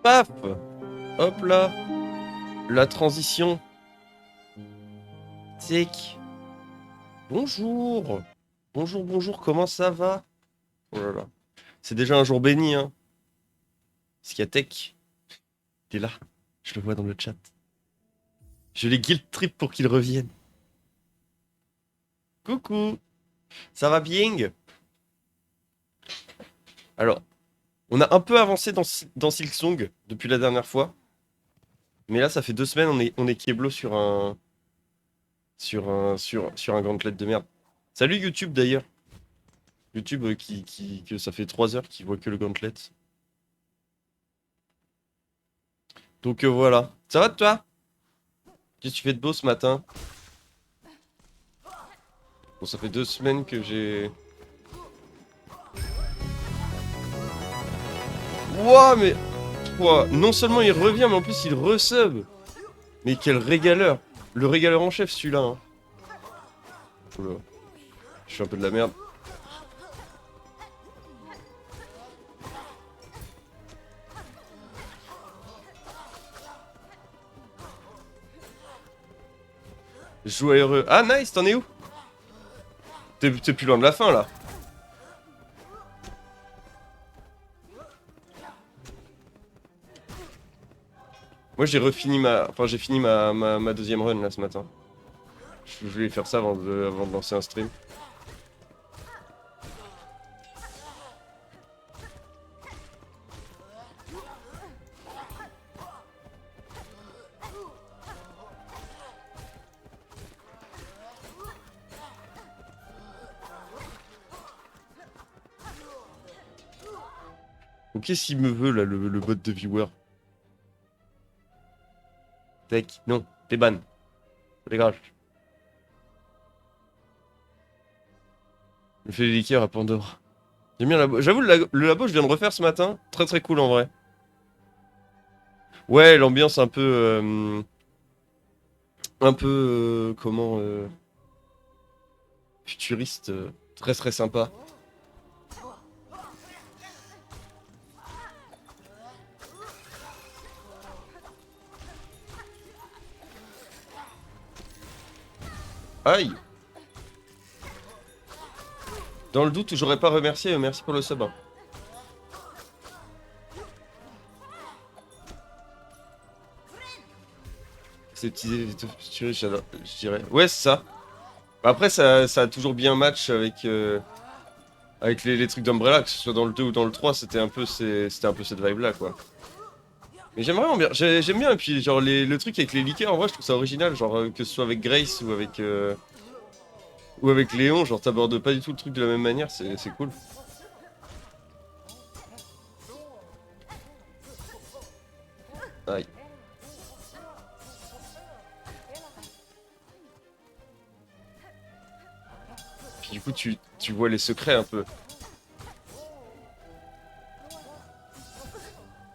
Paf! Hop là! La transition. Tic. Bonjour! Bonjour, bonjour, comment ça va? Oh là là. C'est déjà un jour béni, hein. Skiatek, t'es là. Je le vois dans le chat. Je les guilt trip pour qu'ils reviennent. Coucou! Ça va bien? Alors, on a un peu avancé dans Silksong depuis la dernière fois. Mais là, ça fait 2 semaines, on est Kieblo sur un gauntlet de merde. Salut YouTube d'ailleurs. YouTube que ça fait 3 heures qu'il voit que le gauntlet. Donc voilà. Ça va toi? Qu'est-ce que tu fais de beau ce matin? Bon, ça fait 2 semaines que j'ai... Wouah, mais... Ouah, non seulement il revient, mais en plus il resub. Mais quel régaleur. Le régaleur en chef celui-là. Hein. Oula. Je suis un peu de la merde. Joyeux. Ah nice, t'en es où? T'es plus loin de la fin là. Moi j'ai refini ma... Enfin j'ai fini ma deuxième run là ce matin. Je voulais faire ça avant de lancer un stream. Ou qu'est-ce qu'il me veut là, le bot de viewer? Tech, non, t'es ban. Dégage. Le fait des liqueurs à Pandore. J'aime bien labo. J'avoue, le labo, je viens de refaire ce matin. Très très cool en vrai. Ouais, l'ambiance un peu. Un peu. Comment. Futuriste. Très très sympa. Aïe! Dans le doute, j'aurais pas remercié. Merci pour le sub. Hein. Ces petits effets futuristes, je dirais. Ouais, c'est ça. Après, ça a toujours bien match avec les trucs d'Umbrella, que ce soit dans le 2 ou dans le 3, c'était un peu cette vibe-là, quoi. Mais j'aimerais vraiment bien, j'aime bien, et puis genre le truc avec les liqueurs, en vrai, je trouve ça original, genre que ce soit avec Grace ou avec Léon, genre t'abordes pas du tout le truc de la même manière, c'est cool. Aïe. Puis du coup, tu vois les secrets un peu.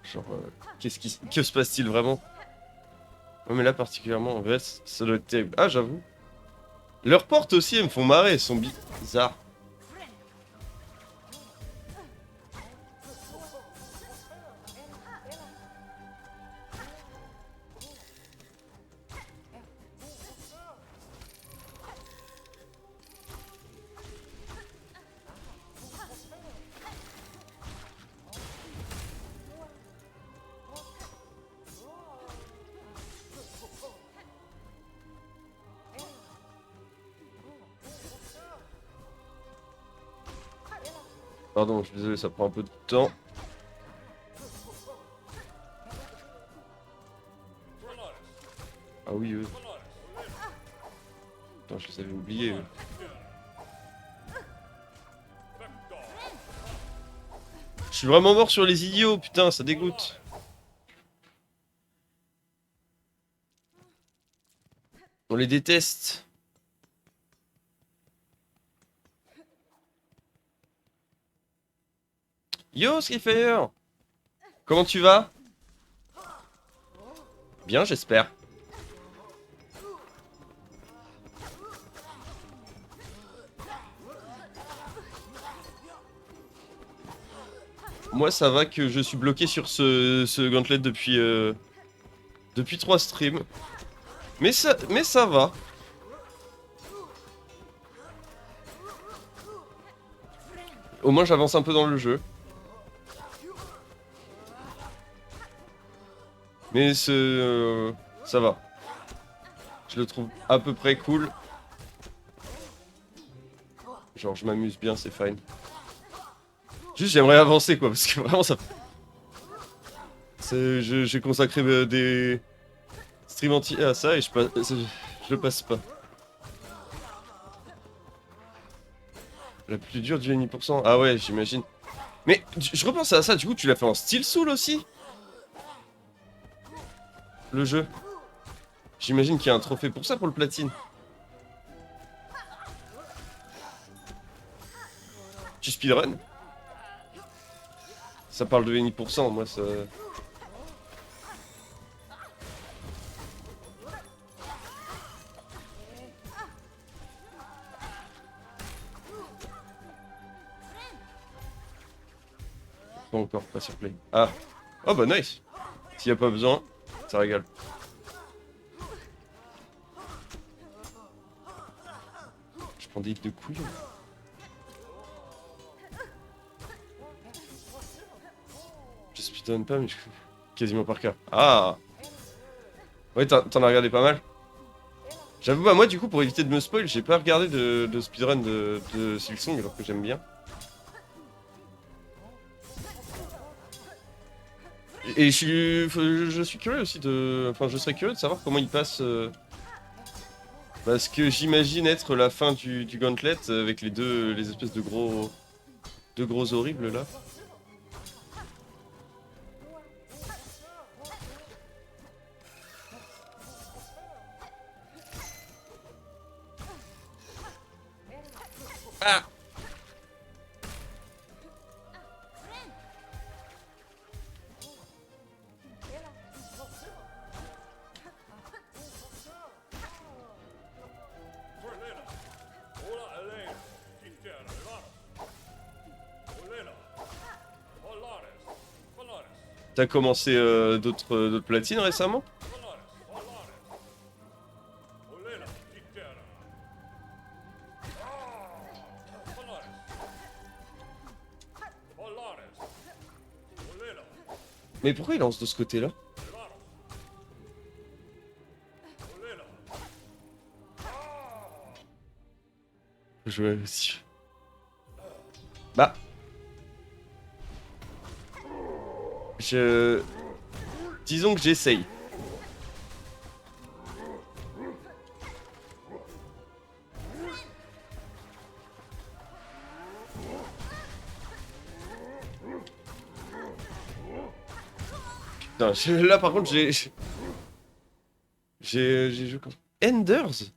Genre, que se passe-t-il vraiment? Ouais, mais là, particulièrement, en vrai, ça doit être terrible. Ah, j'avoue. Leurs portes aussi, elles me font marrer, elles sont bizarres. Pardon, je suis désolé, ça prend un peu de temps. Ah oui, eux. Attends, je les avais oubliés, eux. Je suis vraiment mort sur les idiots, putain, ça dégoûte. On les déteste. Yo, Skifire! Comment tu vas? Bien, j'espère. moi ça va que je suis bloqué sur ce gauntlet depuis 3 streams. Mais ça va. Au moins j'avance un peu dans le jeu. Mais ça va. Je le trouve à peu près cool. Genre je m'amuse bien, c'est fine. Juste j'aimerais avancer quoi, parce que vraiment ça... J'ai consacré des streams entiers à ça et je le passe pas. La plus dure du N%. Ah ouais, j'imagine. Mais je repense à ça, du coup tu l'as fait en Steel Soul aussi? Le jeu. J'imagine qu'il y a un trophée pour ça, pour le platine. Tu speedrun? Ça parle de N%, moi ça... Pas encore, pas sur play. Ah. Oh bah nice. S'il y a pas besoin, ça régale. Je prends des hits de couilles. Je speedrun pas, mais je fais quasiment par cœur. Ah. Ouais, t'en as regardé pas mal. J'avoue, bah moi du coup, pour éviter de me spoil, j'ai pas regardé de speedrun de Silksong alors que j'aime bien. Et je suis curieux aussi de... Enfin, je serais curieux de savoir comment il passe... Parce que j'imagine être la fin du Gauntlet avec les espèces de gros horribles là. Ah! T'as commencé d'autres platines récemment? Mais pourquoi il lance de ce côté-là? Je vais aussi. Bah. Disons que j'essaye. Putain, là par contre j'ai joué comme... Enders?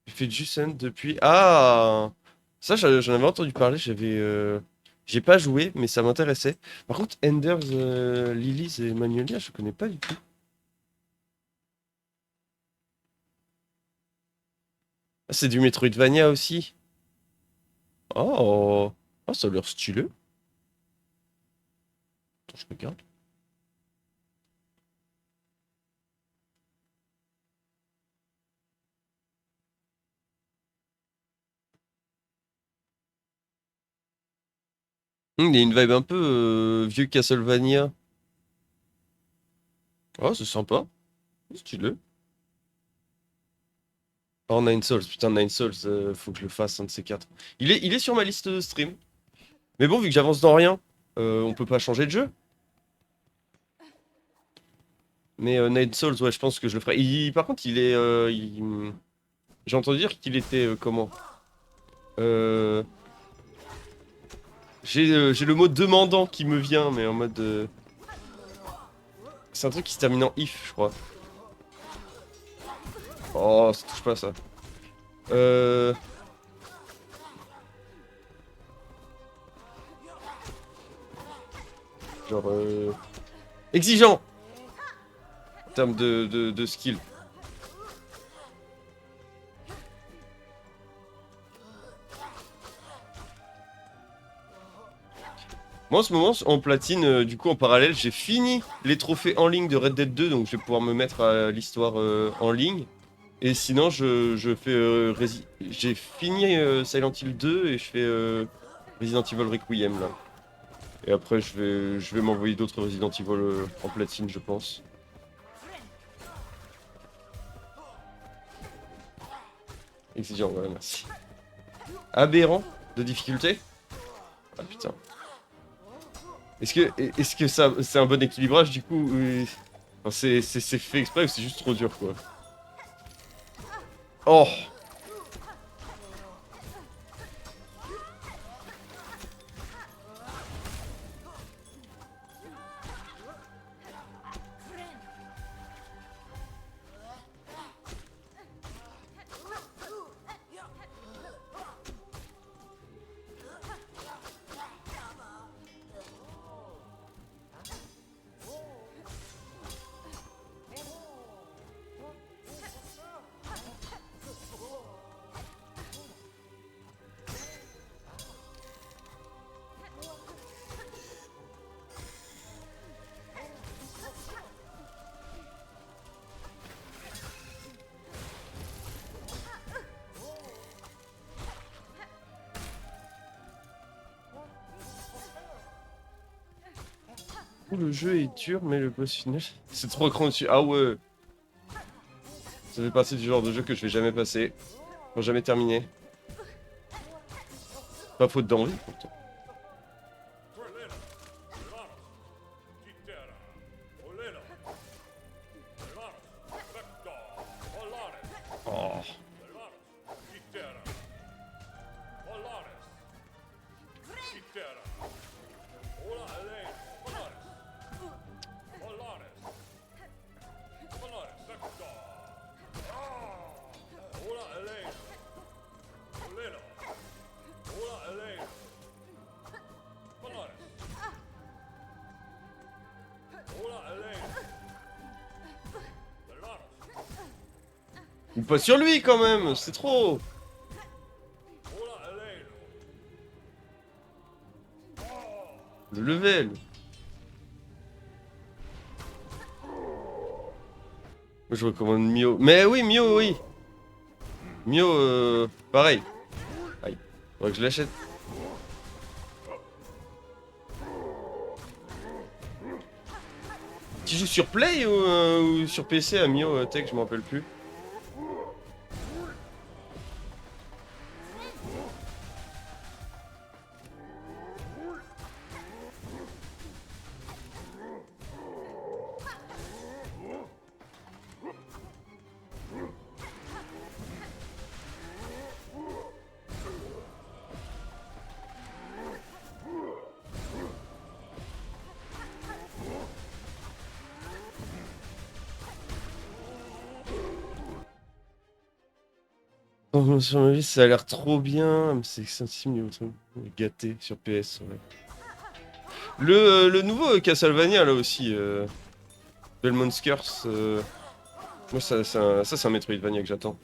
J'ai fait juste End depuis... Ah! Ça j'en avais entendu parler, j'ai pas joué, mais ça m'intéressait. Par contre, Enders, Lilies et Magnolia, je connais pas du tout. Ah, c'est du Metroidvania aussi. Oh! Oh, ça a l'air stylé. Attends, je regarde. Il y a une vibe un peu vieux Castlevania. Oh, c'est sympa. Stylé. Oh, Nine Souls. Putain, Nine Souls, faut que je le fasse, un de ces quatre. Il est sur ma liste de stream. Mais bon, vu que j'avance dans rien, on peut pas changer de jeu. Mais Nine Souls, ouais, je pense que je le ferai. Par contre, j'ai entendu dire qu'il était comment? Euh... J'ai le mot demandant qui me vient, mais en mode... C'est un truc qui se termine en if, je crois. Oh, ça touche pas ça. Euh... Genre... Exigeant! En termes de skill. Moi en ce moment en platine, du coup en parallèle, j'ai fini les trophées en ligne de Red Dead 2, donc je vais pouvoir me mettre à l'histoire en ligne. Et sinon je fais j'ai fini Silent Hill 2 et je fais Resident Evil Requiem là. Et après je vais m'envoyer d'autres Resident Evil en platine je pense. Exigeant, ouais merci. Aberrant de difficulté? Ah putain. Est-ce que ça c'est un bon équilibrage du coup enfin, c'est fait exprès ou c'est juste trop dur quoi? Oh! Le jeu est dur, mais le boss final, c'est trop grand dessus. Ah ouais, ça fait partie du genre de jeu que je vais jamais passer, pour jamais terminer. Pas faute d'envie, pourtant. Oh. Ou pas sur lui quand même, c'est trop. Le level. Moi je recommande Mio. Mais oui, Mio, oui. Mio, pareil. Aïe. Faudrait que je l'achète. Tu joues sur Play ou sur PC à Mio Tech, je m'en rappelle plus. Sur ma vie, ça a l'air trop bien, mais c'est sensible, gâté sur PS. Ouais. Le nouveau Castlevania là aussi, Belmont's Curse, moi ça c'est un Metroidvania que j'attends.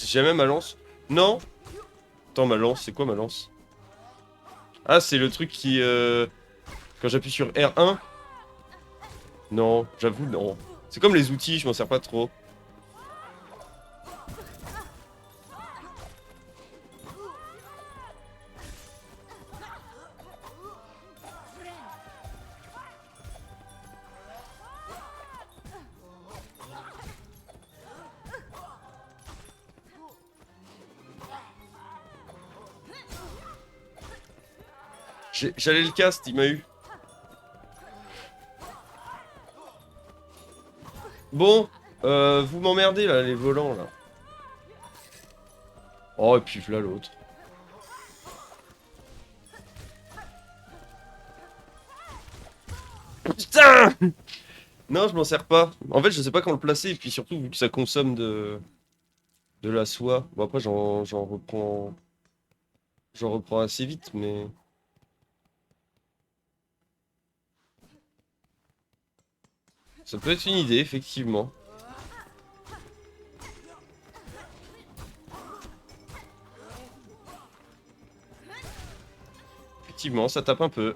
J'ai jamais ma lance. Non. Attends, ma lance, c'est quoi ma lance? Ah, c'est le truc qui... quand j'appuie sur R1. Non, j'avoue, non. C'est comme les outils, je m'en sers pas trop. J'allais le cast, il m'a eu. Bon, vous m'emmerdez là, les volants là. Oh, et puis voilà l'autre. Putain! Non, je m'en sers pas. En fait, je sais pas quand le placer, et puis surtout, vu que ça consomme de la soie. Bon, après, j'en reprends assez vite, mais ça peut être une idée, effectivement. Effectivement, ça tape un peu.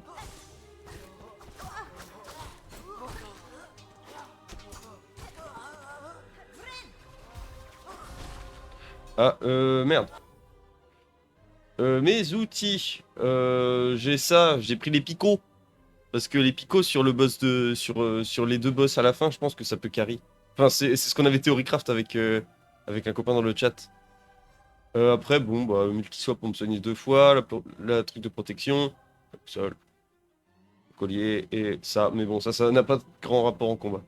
Ah, merde. Mes outils. J'ai ça, j'ai pris les picots. Parce que les picots sur le boss sur les deux boss à la fin, je pense que ça peut carry. Enfin, c'est ce qu'on avait théorie-craft avec un copain dans le chat. Après, bon, bah, multi-swap pour me soigner deux fois, la truc de protection, sol, collier et ça. Mais bon, ça n'a pas de grand rapport en combat.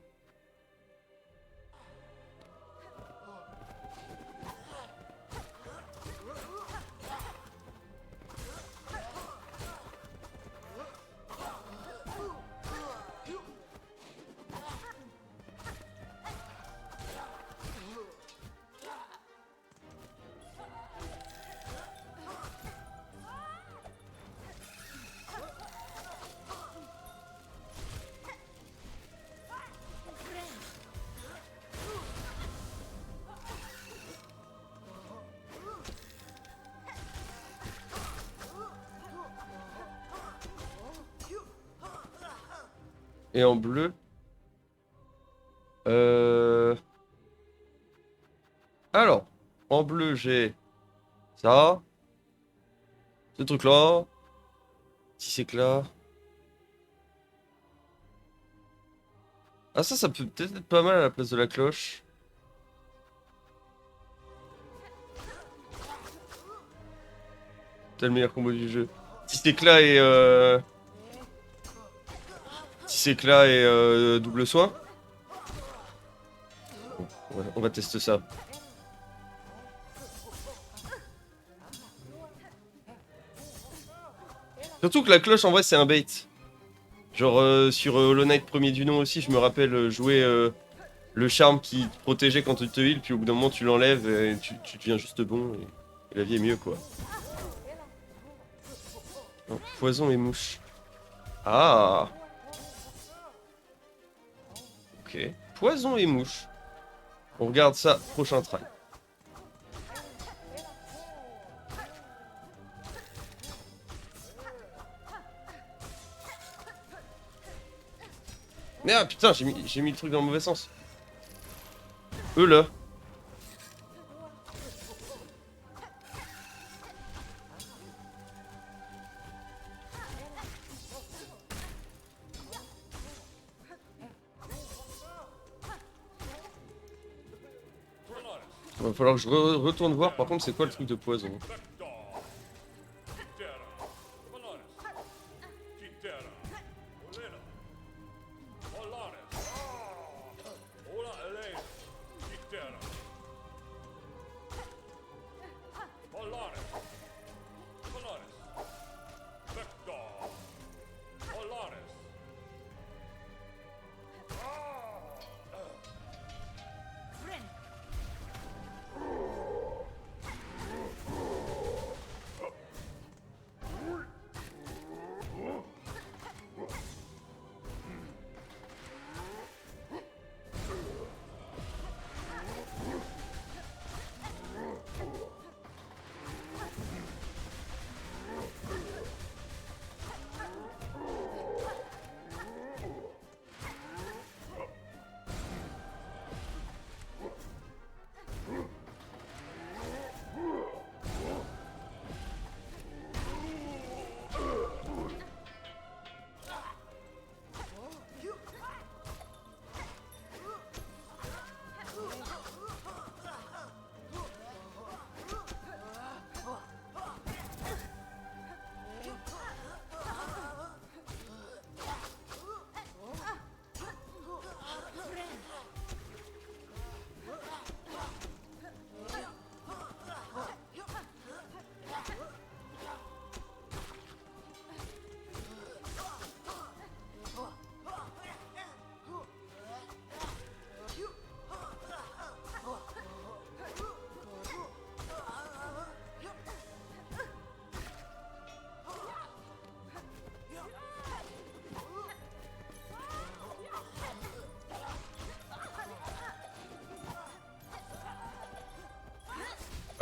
Et en bleu, euh... alors, en bleu, j'ai ça, ce truc-là, six éclats. Ah, ça peut peut-être être pas mal à la place de la cloche. C'est le meilleur combo du jeu. Six éclats et double soin. Bon, on va tester ça. Surtout que la cloche, en vrai, c'est un bait. Genre, sur Hollow Knight premier du nom aussi, je me rappelle jouer le charme qui te protégeait quand tu te heal, puis au bout d'un moment, tu l'enlèves et tu deviens juste bon, et la vie est mieux, quoi. Oh, poison et mouche. Ah, ok. Poison et mouche. On regarde ça, prochain try. Mais ah, putain, j'ai mis le truc dans le mauvais sens. Eux, là. Va falloir que je retourne voir, par contre, c'est quoi le truc de poison.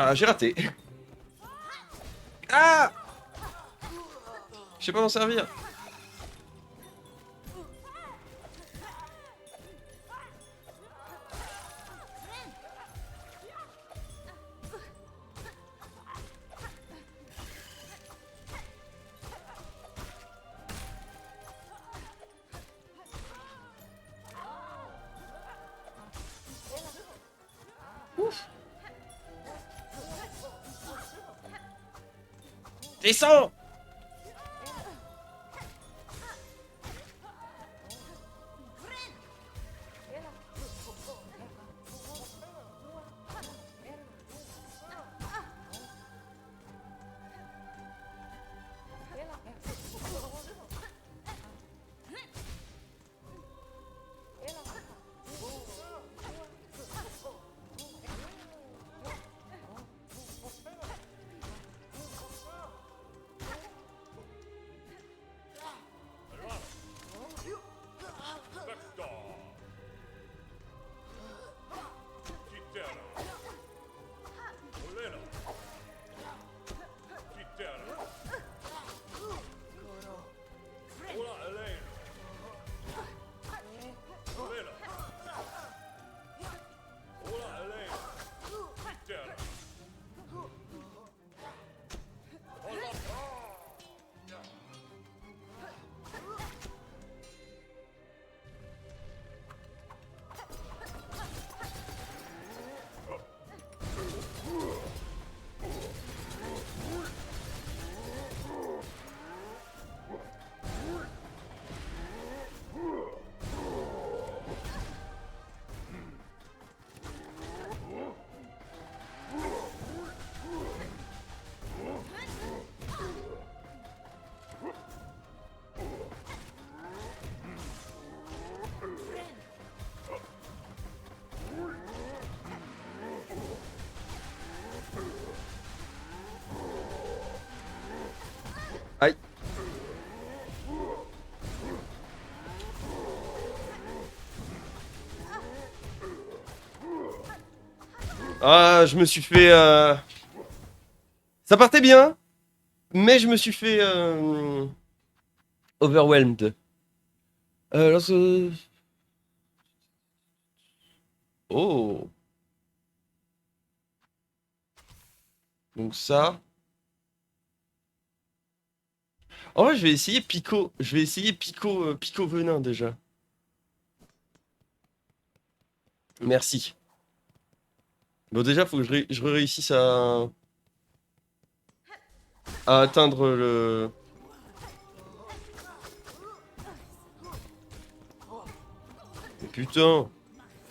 Ah, j'ai raté. Ah! Je sais pas m'en servir. Descends! Aïe. Ah, je me suis fait... Ça partait bien, mais je me suis fait... overwhelmed. Lorsque... Oh. Donc ça... En vrai, je vais essayer Pico. Je vais essayer Pico, Pico Venin déjà. Merci. Bon, déjà, faut que je réussisse à atteindre le... Mais putain,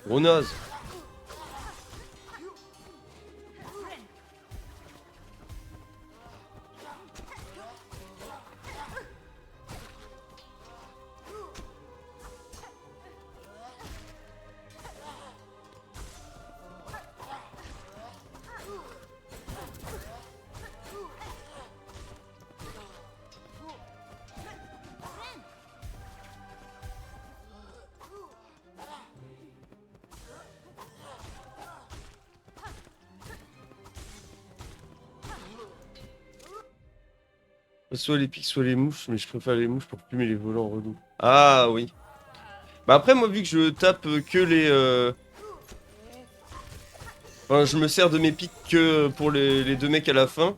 gros naze. Soit les pics, soit les mouches, mais je préfère les mouches pour plumer les volants relous. Ah oui. Bah après, moi, vu que je tape que les... Enfin, je me sers de mes pics que pour les deux mecs à la fin.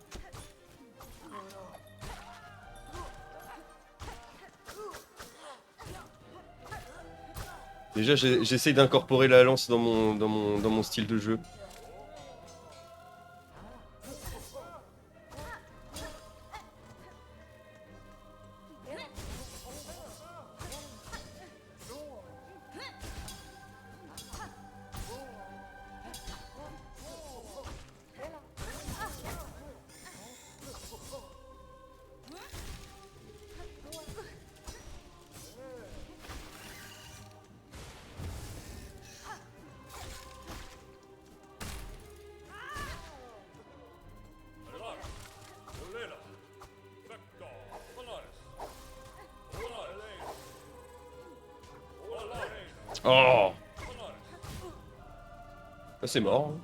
Déjà, j'essaye d'incorporer la lance dans mon style de jeu. Oh! Ah, c'est mort. Hein.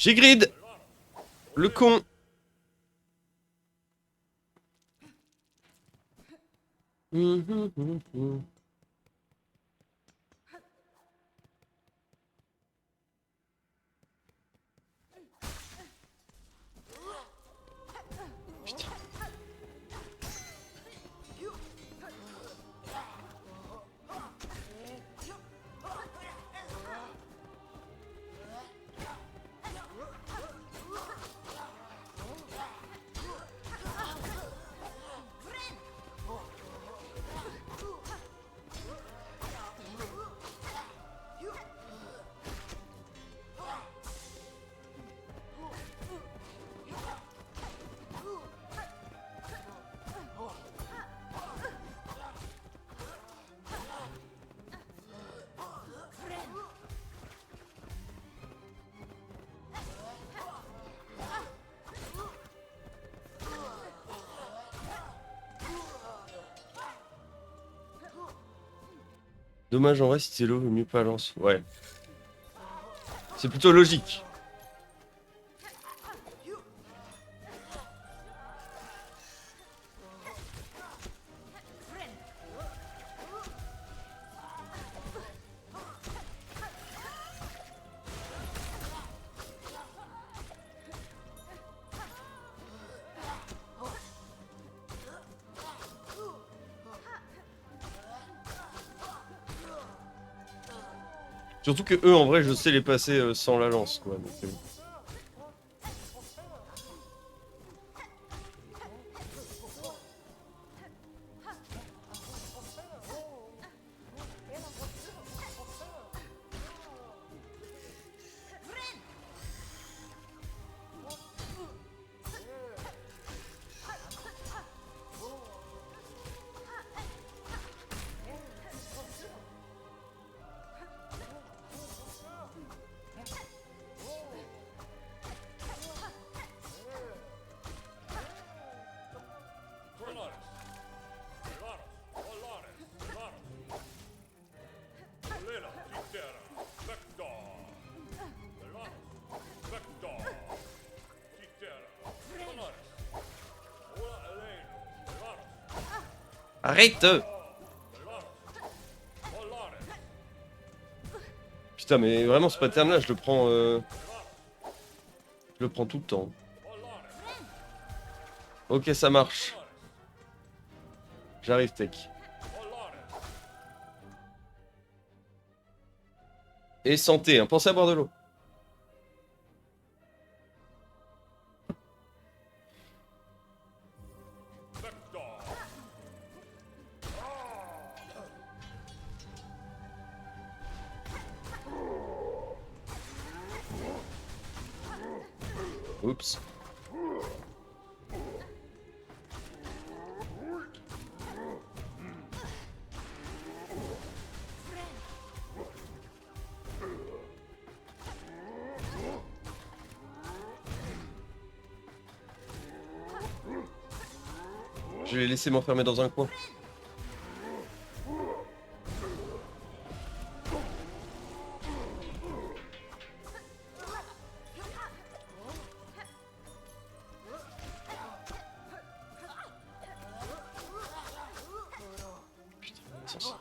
J'ai grid. Le con. Putain. Dommage en vrai si c'est l'eau, vaut mieux pas lance. Ouais. C'est plutôt logique. Surtout que eux, en vrai, je sais les passer sans la lance, quoi. Donc, Arrête! Putain, mais vraiment, ce pattern-là, je le prends... Je le prends tout le temps. Ok, ça marche. J'arrive, Tech. Et santé, hein. Pensez à boire de l'eau. Oups. Je vais laisser m'enfermer dans un coin. Putain, sens.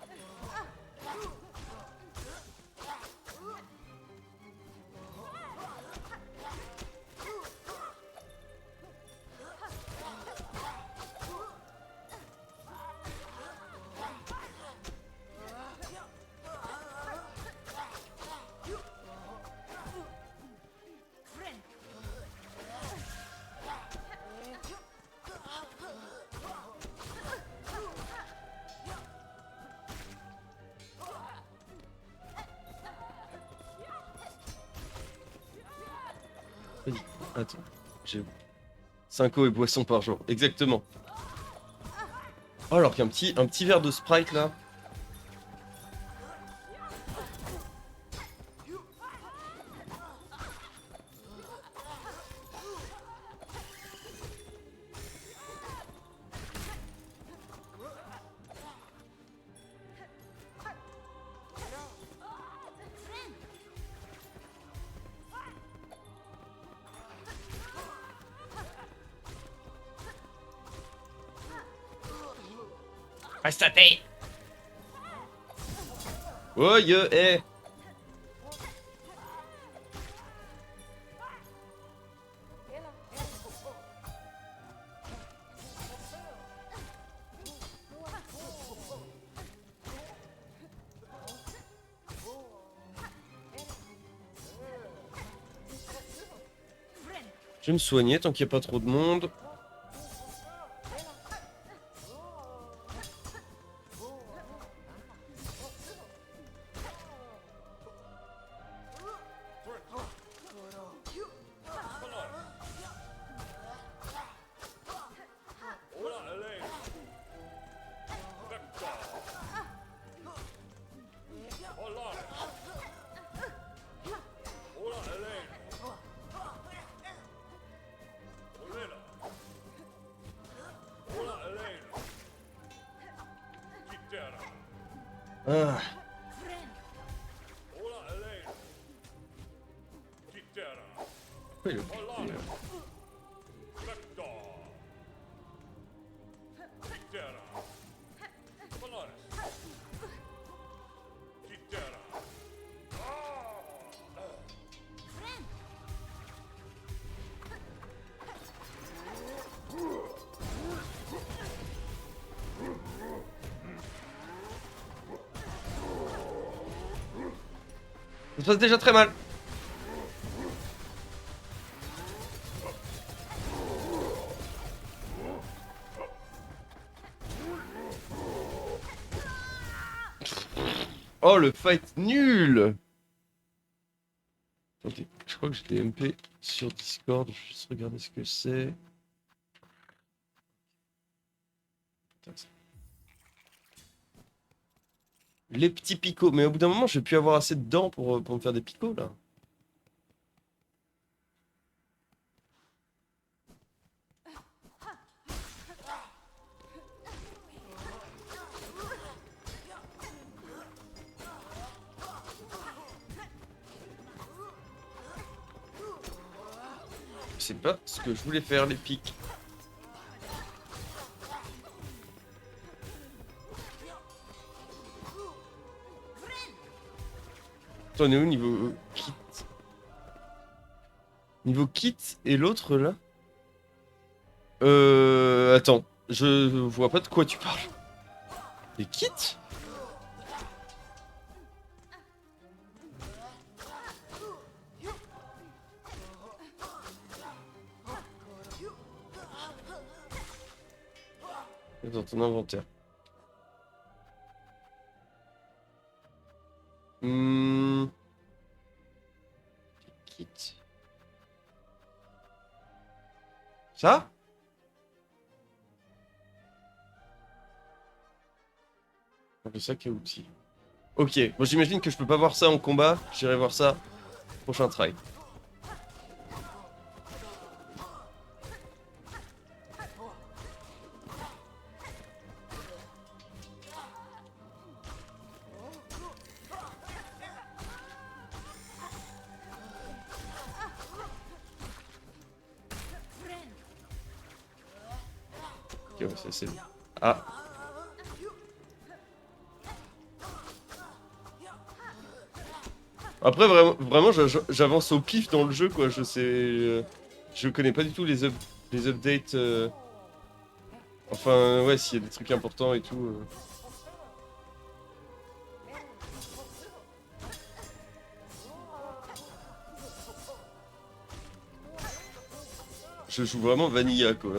Attends, j'ai 5 eau et boissons par jour, exactement. Oh, alors qu'il y a un petit verre de Sprite là. Restate. Oh, eh. Je vais me soigner tant qu'il n'y a pas trop de monde. Ah. Pourquoi il a piqué, là? Ça se passe déjà très mal. Oh, le fight nul. Attendez, je crois que j'ai des MP sur Discord. Je vais juste regarder ce que c'est. Les petits picots. Mais au bout d'un moment, je vais plus avoir assez de dents pour me faire des picots, là. C'est pas ce que je voulais faire, les pics. Attends, on est où niveau kit? Niveau kit et l'autre là? Attends, je vois pas de quoi tu parles. Les kits? Dans ton inventaire. Kit. Ça? Le sac à outils. Ok, bon j'imagine que je peux pas voir ça en combat. J'irai voir ça prochain try. Ok, ouais, c'est... Ah. Après, vraiment j'avance au pif dans le jeu, quoi. Je sais... je connais pas du tout les updates... Enfin, ouais, s'il y a des trucs importants et tout... Je joue vraiment vanilla, quoi.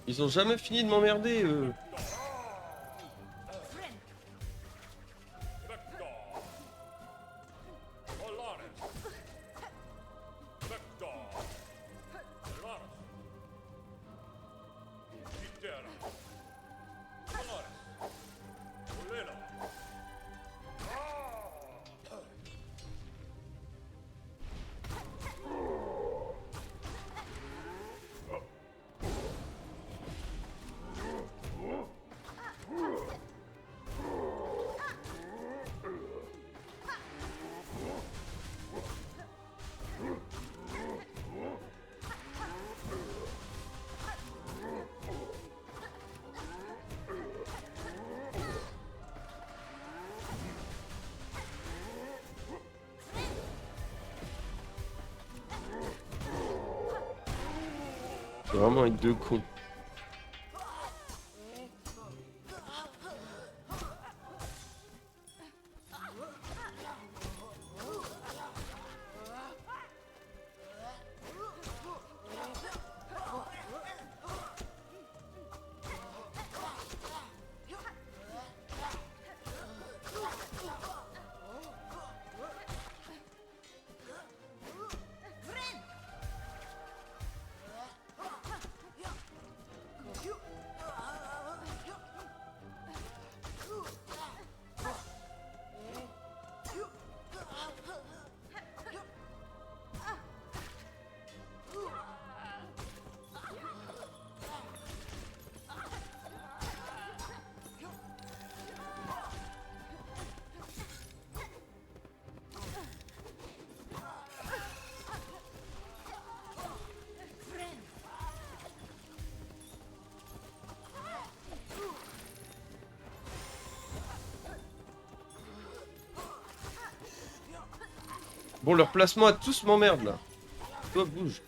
Ils ont jamais fini de m'emmerder, eux. C'est vraiment avec deux cons. Bon, leur placement à tous m'emmerde là. Toi, bouge.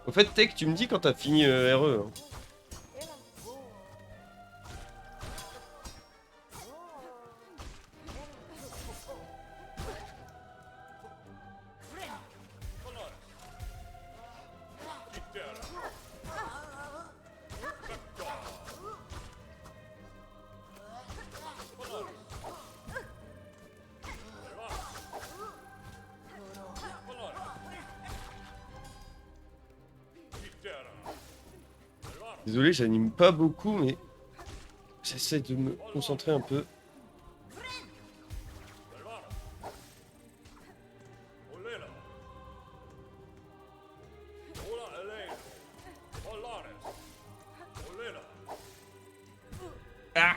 Au fait, Tech, tu me dis quand t'as fini RE. Hein. Désolé, j'anime pas beaucoup, mais j'essaie de me concentrer un peu. Ah!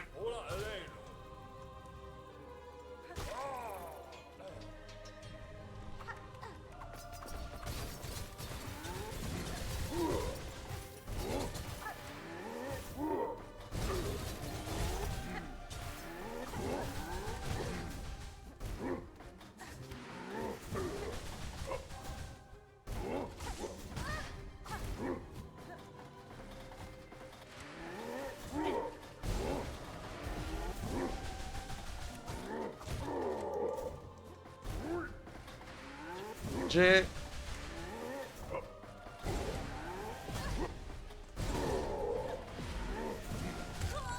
J'ai...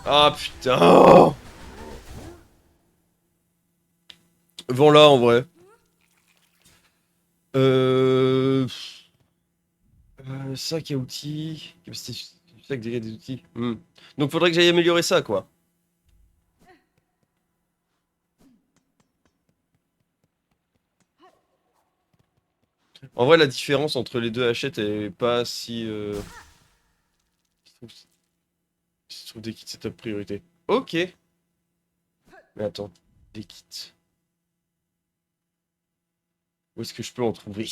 Ah putain! Vent là en vrai. Euh... Sac à outils. Capacité sac dégâts des outils. Donc faudrait que j'aille améliorer ça quoi. En vrai la différence entre les deux hachettes est pas si... Je trouve des kits c'est top priorité. Ok. Mais attends. Des kits. Où est-ce que je peux en trouver?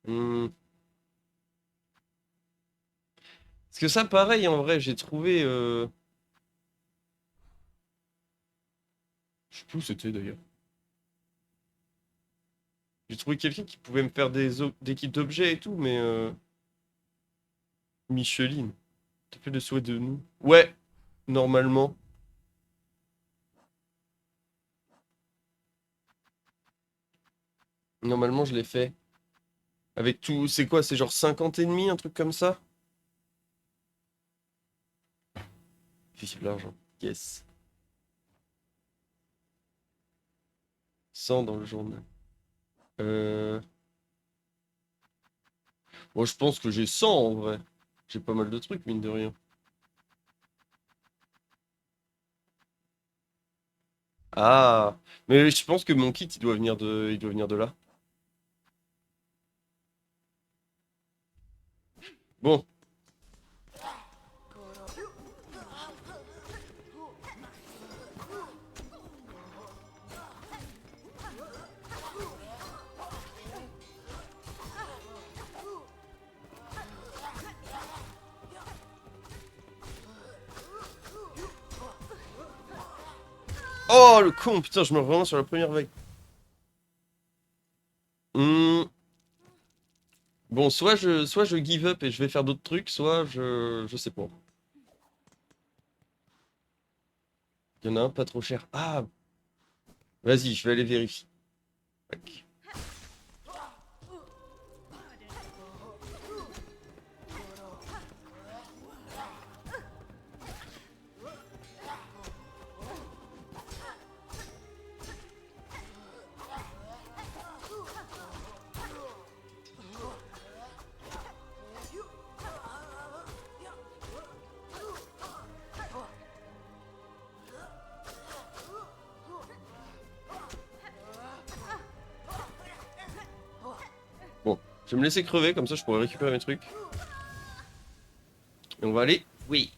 Hmm. Parce que ça pareil en vrai j'ai trouvé... Je sais plus où c'était d'ailleurs. J'ai trouvé quelqu'un qui pouvait me faire des kits d'objets et tout, mais... Micheline. T'as fait le souhait de nous? Ouais, normalement. Normalement, je l'ai fait. Avec tout... C'est quoi? C'est genre 50 ennemis, un truc comme ça? Vive l'argent. Yes. 100 dans le journal. Euh... Bon, je pense que j'ai 100 en vrai. J'ai pas mal de trucs, mine de rien. Ah, mais je pense que mon kit, il doit venir de là. Bon. Oh, le con, putain, je meurs vraiment sur la première vague. Hmm. Bon, soit je give up et je vais faire d'autres trucs, soit je sais pas. Il y en a un pas trop cher. Ah, vas-y, je vais aller vérifier. Tac. Bon, je vais me laisser crever, comme ça je pourrai récupérer mes trucs. Et on va aller. Oui.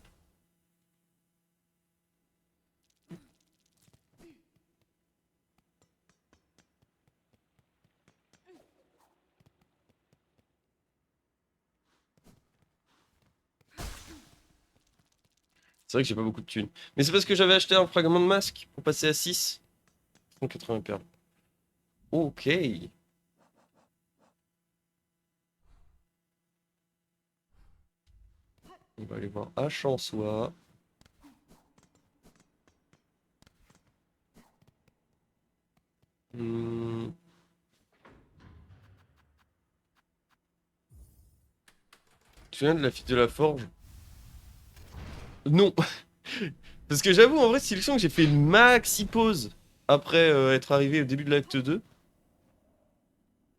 C'est vrai que j'ai pas beaucoup de thunes. Mais c'est parce que j'avais acheté un fragment de masque pour passer à 6. 180 perles. Ok. On va aller voir H en soi. Hmm. Tu viens de la fille de la forge? Non. Parce que j'avoue, en vrai, c'est le son que j'ai fait une maxi pause après être arrivé au début de l'acte 2.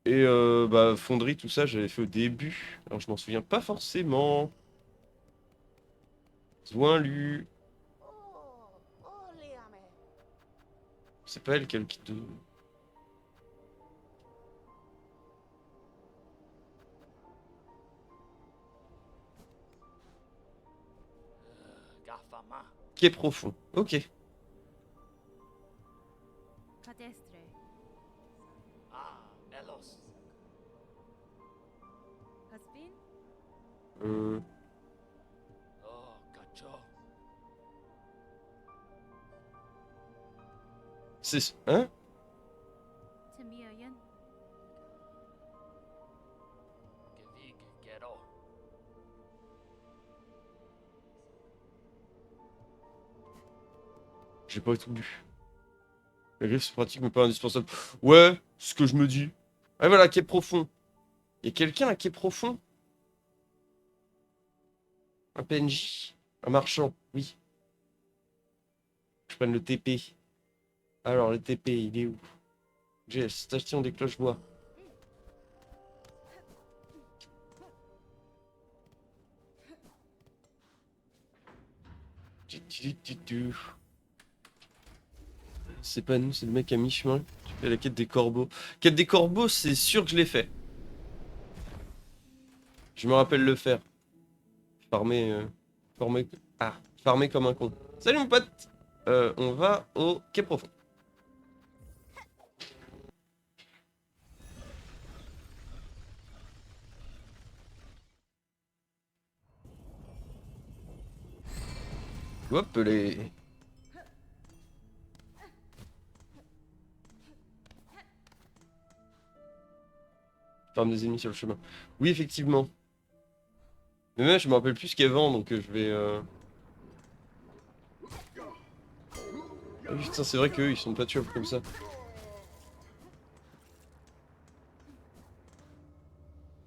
Et bah, fonderie, tout ça, j'avais fait au début. Alors, je m'en souviens pas forcément. Zoinlu. C'est pas elle qui a le kit de... Qui est profond. Ok. Euh... C'est... Hein? J'ai pas tout lu. La griffe, c'est pratique, mais pas indispensable. Ouais, c'est ce que je me dis. Ah voilà, qui est profond. Y a quelqu'un là qui est profond? Un PNJ? Un marchand, oui. Je prenne le TP. Alors, le TP, il est où? J'ai station des cloches-bois. C'est pas nous, c'est le mec à mi-chemin. Tu fais la quête des corbeaux. Quête des corbeaux, c'est sûr que je l'ai fait. Je me rappelle le faire. Farmer, farmer... Ah, farmer comme un con. Salut mon pote. On va au quai profond. Hop les... Farme des ennemis sur le chemin. Oui, effectivement. Mais même, je me rappelle plus ce qu'elle vend, donc je vais... Ah oui, putain, c'est vrai qu'eux, ils sont pas tuables comme ça.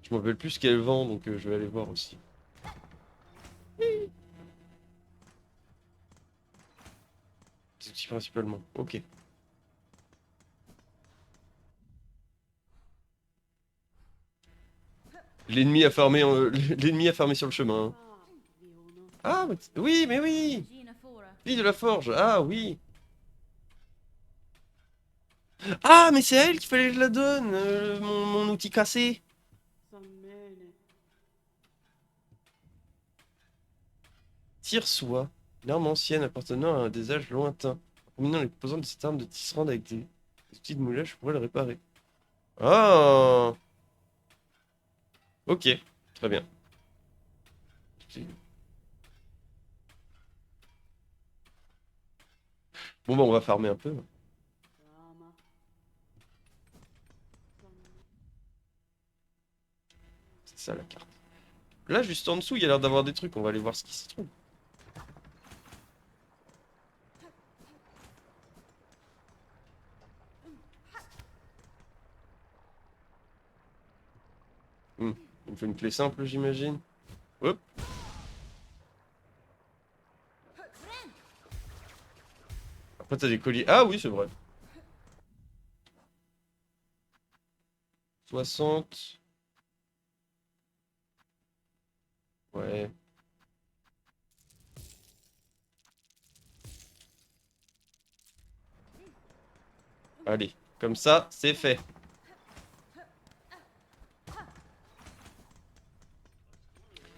Je me rappelle plus ce qu'elle vend, donc je vais aller voir aussi. Des outils principalement. Ok. L'ennemi a farmé, l'ennemi a farmé sur le chemin. Hein. Ah, oui, mais oui! Fille de la forge, ah oui! Ah, mais c'est à elle qu'il fallait que je la donne, mon outil cassé! Tire-soie, une arme ancienne appartenant à des âges lointains. En combinant les composants de cette arme de tisserand avec des outils de moulage, je pourrais le réparer. Ah! Ok, très bien. Bon, bah, on va farmer un peu. C'est ça la carte. Là, juste en dessous, il y a l'air d'avoir des trucs. On va aller voir ce qui s'y trouve. Il me faut une clé simple, j'imagine. Hop. Après, t'as des colis. Ah oui, c'est vrai. 60. Ouais. Allez. Comme ça, c'est fait.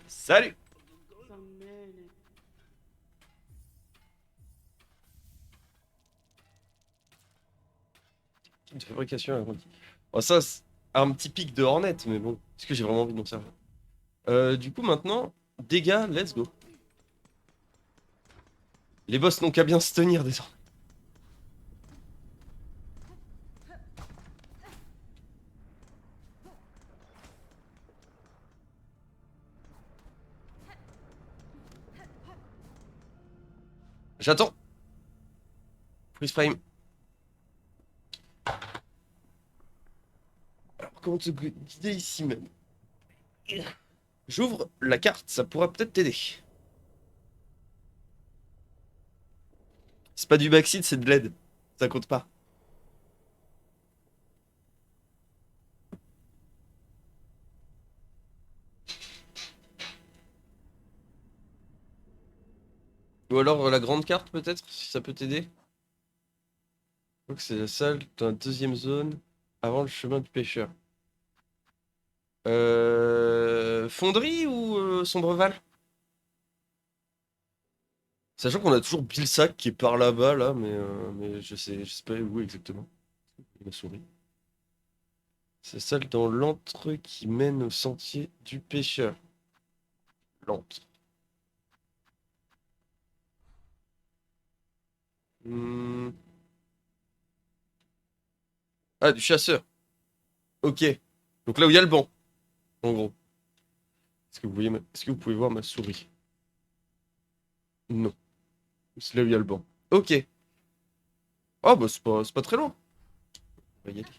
Salut! De fabrication agrandie. Oh, ça, c'est arme typique de Hornet, mais bon. Est-ce que j'ai vraiment envie de m'en servir? Du coup, maintenant, dégâts, let's go. Les boss n'ont qu'à bien se tenir désormais. J'attends. Freeze frame. Alors, comment te guider ici même? J'ouvre la carte, ça pourra peut-être t'aider. C'est pas du backseat, c'est de l'aide. Ça compte pas. Ou alors la grande carte peut-être, si ça peut t'aider. Je crois que c'est la salle dans la deuxième zone, avant le chemin du pêcheur. Fonderie ou Sombreval? Sachant qu'on a toujours Bilsac qui est par là-bas, là, mais je sais pas où exactement. Ma souris. C'est celle dans l'antre qui mène au sentier du pêcheur. L'antre. Hmm. Ah, du chasseur. Ok. Donc là où il y a le banc, en gros. Est-ce que vous pouvez voir ma souris? Non. C'est là où il y a le banc. Ok. Ah bah c'est pas très loin. On va y aller.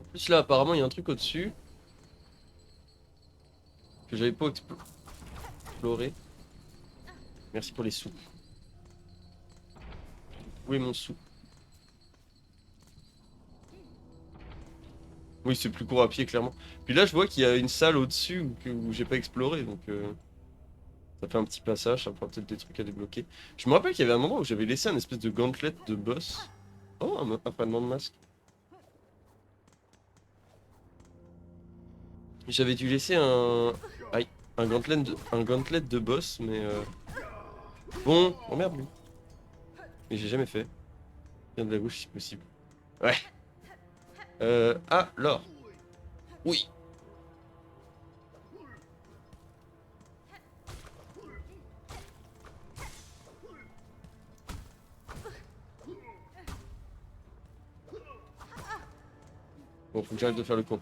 En plus là apparemment il y a un truc au-dessus que j'avais pas exploré. Merci pour les sous. Où est mon sou? Oui c'est plus court à pied clairement. Puis là je vois qu'il y a une salle au-dessus où j'ai pas exploré donc ça fait un petit passage, ça prend peut-être des trucs à débloquer. Je me rappelle qu'il y avait un moment où j'avais laissé un espèce de gantelet de boss. Oh un fragment de masque. J'avais dû laisser un... Aïe, un gantelet de boss, mais... Bon, oh merde lui. Mais j'ai jamais fait. Viens de la gauche si possible. Ouais. Ah, l'or. Oui. Bon, faut que j'arrête de faire le con.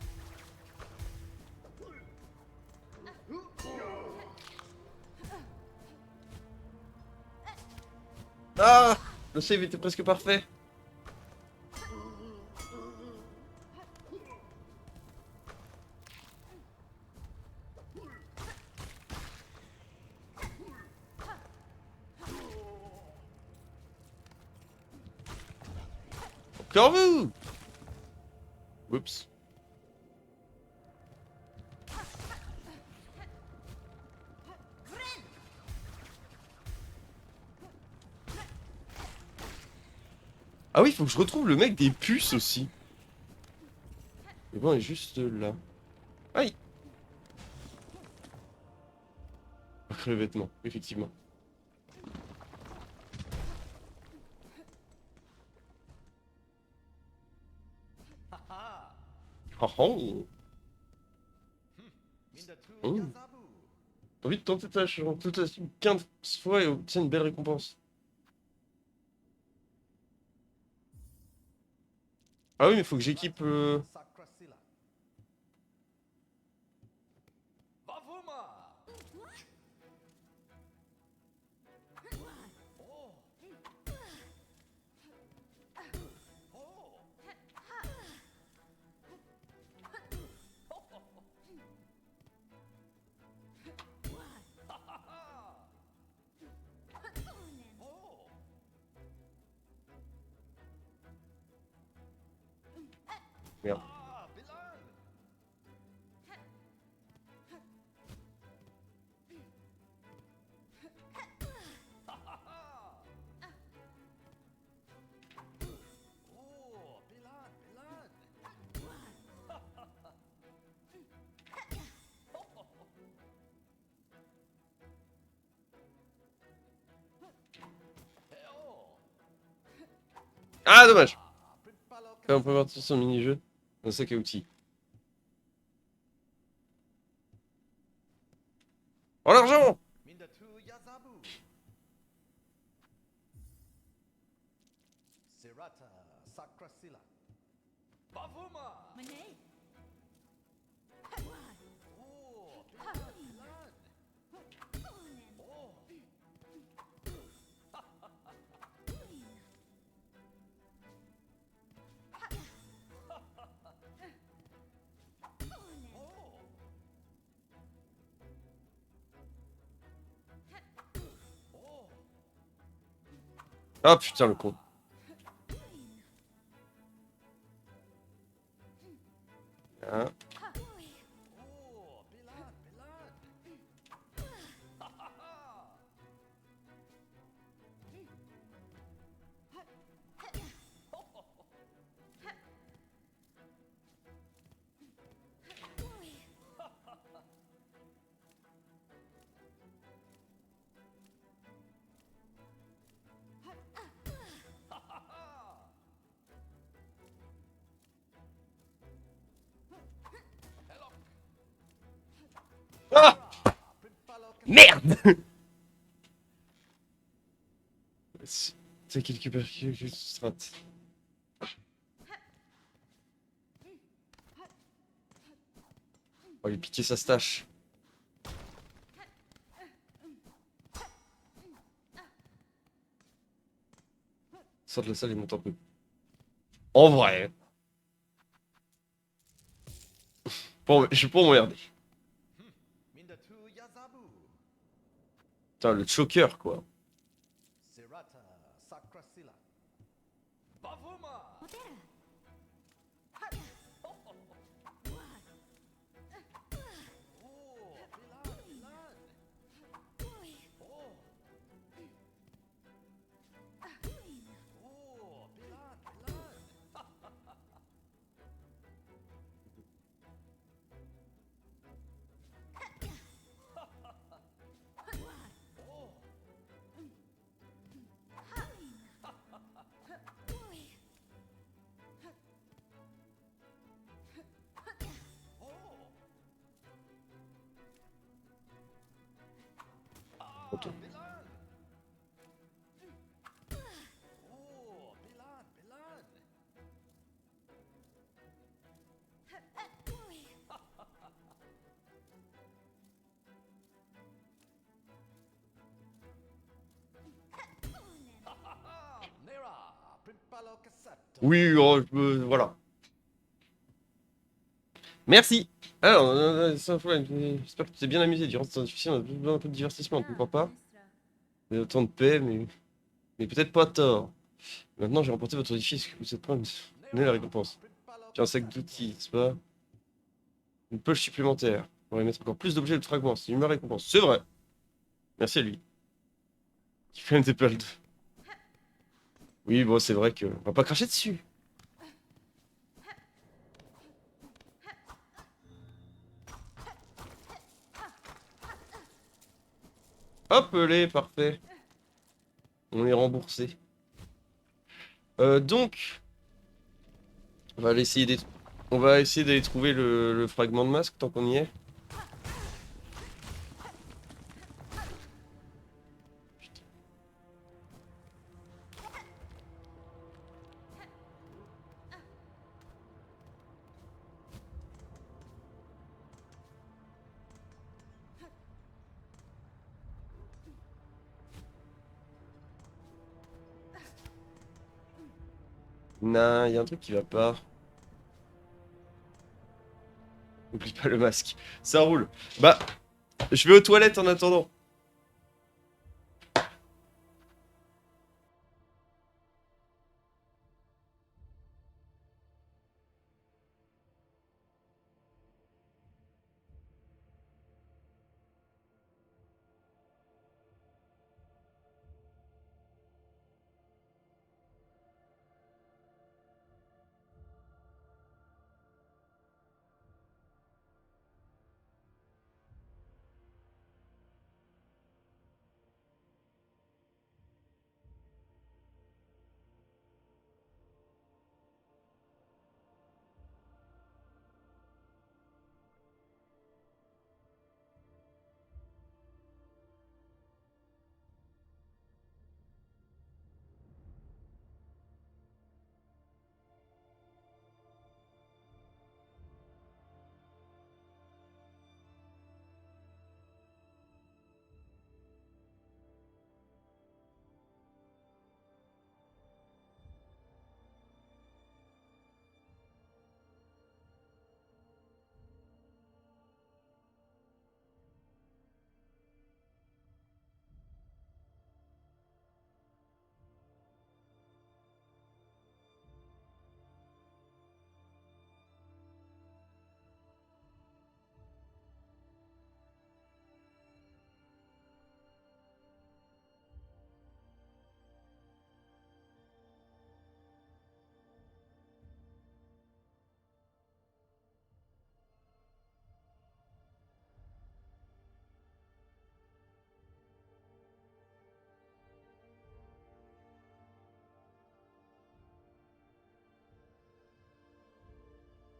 Ah! Le save était presque parfait. Encore vous! Oups. Ah oui, faut que je retrouve le mec des puces aussi. Mais bon, il est juste là. Aïe! Le vêtement, effectivement. Oh oh! Oh. T'as envie de tenter ta chance toute la 15 fois et obtiens une belle récompense. Ah oui, mais faut que j'équipe. Merde. Ah, dommage! On peut voir tout son mini-jeu. Un sac à outils. Oh, l'argent! Ah putain, le con. Ah. Ah! Merde! C'est quelque part que strat. Oh, il a piqué sa stache. Sors de la salle et monte un peu. En vrai. Je suis pas emmerdé. Putain, le choker, quoi. Ok. Oui, oh, voilà. Merci. Alors, j'espère que tu t'es bien amusé durant cette discussion. On a besoin un peu de divertissement, tu ne crois pas? Mais autant de paix, mais peut-être pas tort. Maintenant, j'ai remporté votre édifice. Vous êtes prêts à me donner la récompense. Puis un sac d'outils, c'est pas... Une poche supplémentaire. On va mettre encore plus d'objets de fragments. C'est une meilleure récompense. C'est vrai. Merci à lui. Il fait quand même des pelles de... Oui, bon, c'est vrai que... On va pas cracher dessus. Hop, les parfait. On est remboursé. Donc... On va aller essayer d'être... On va essayer d'aller trouver le fragment de masque tant qu'on y est. Non, il y a un truc qui va pas. N'oublie pas le masque. Ça roule. Bah, je vais aux toilettes en attendant.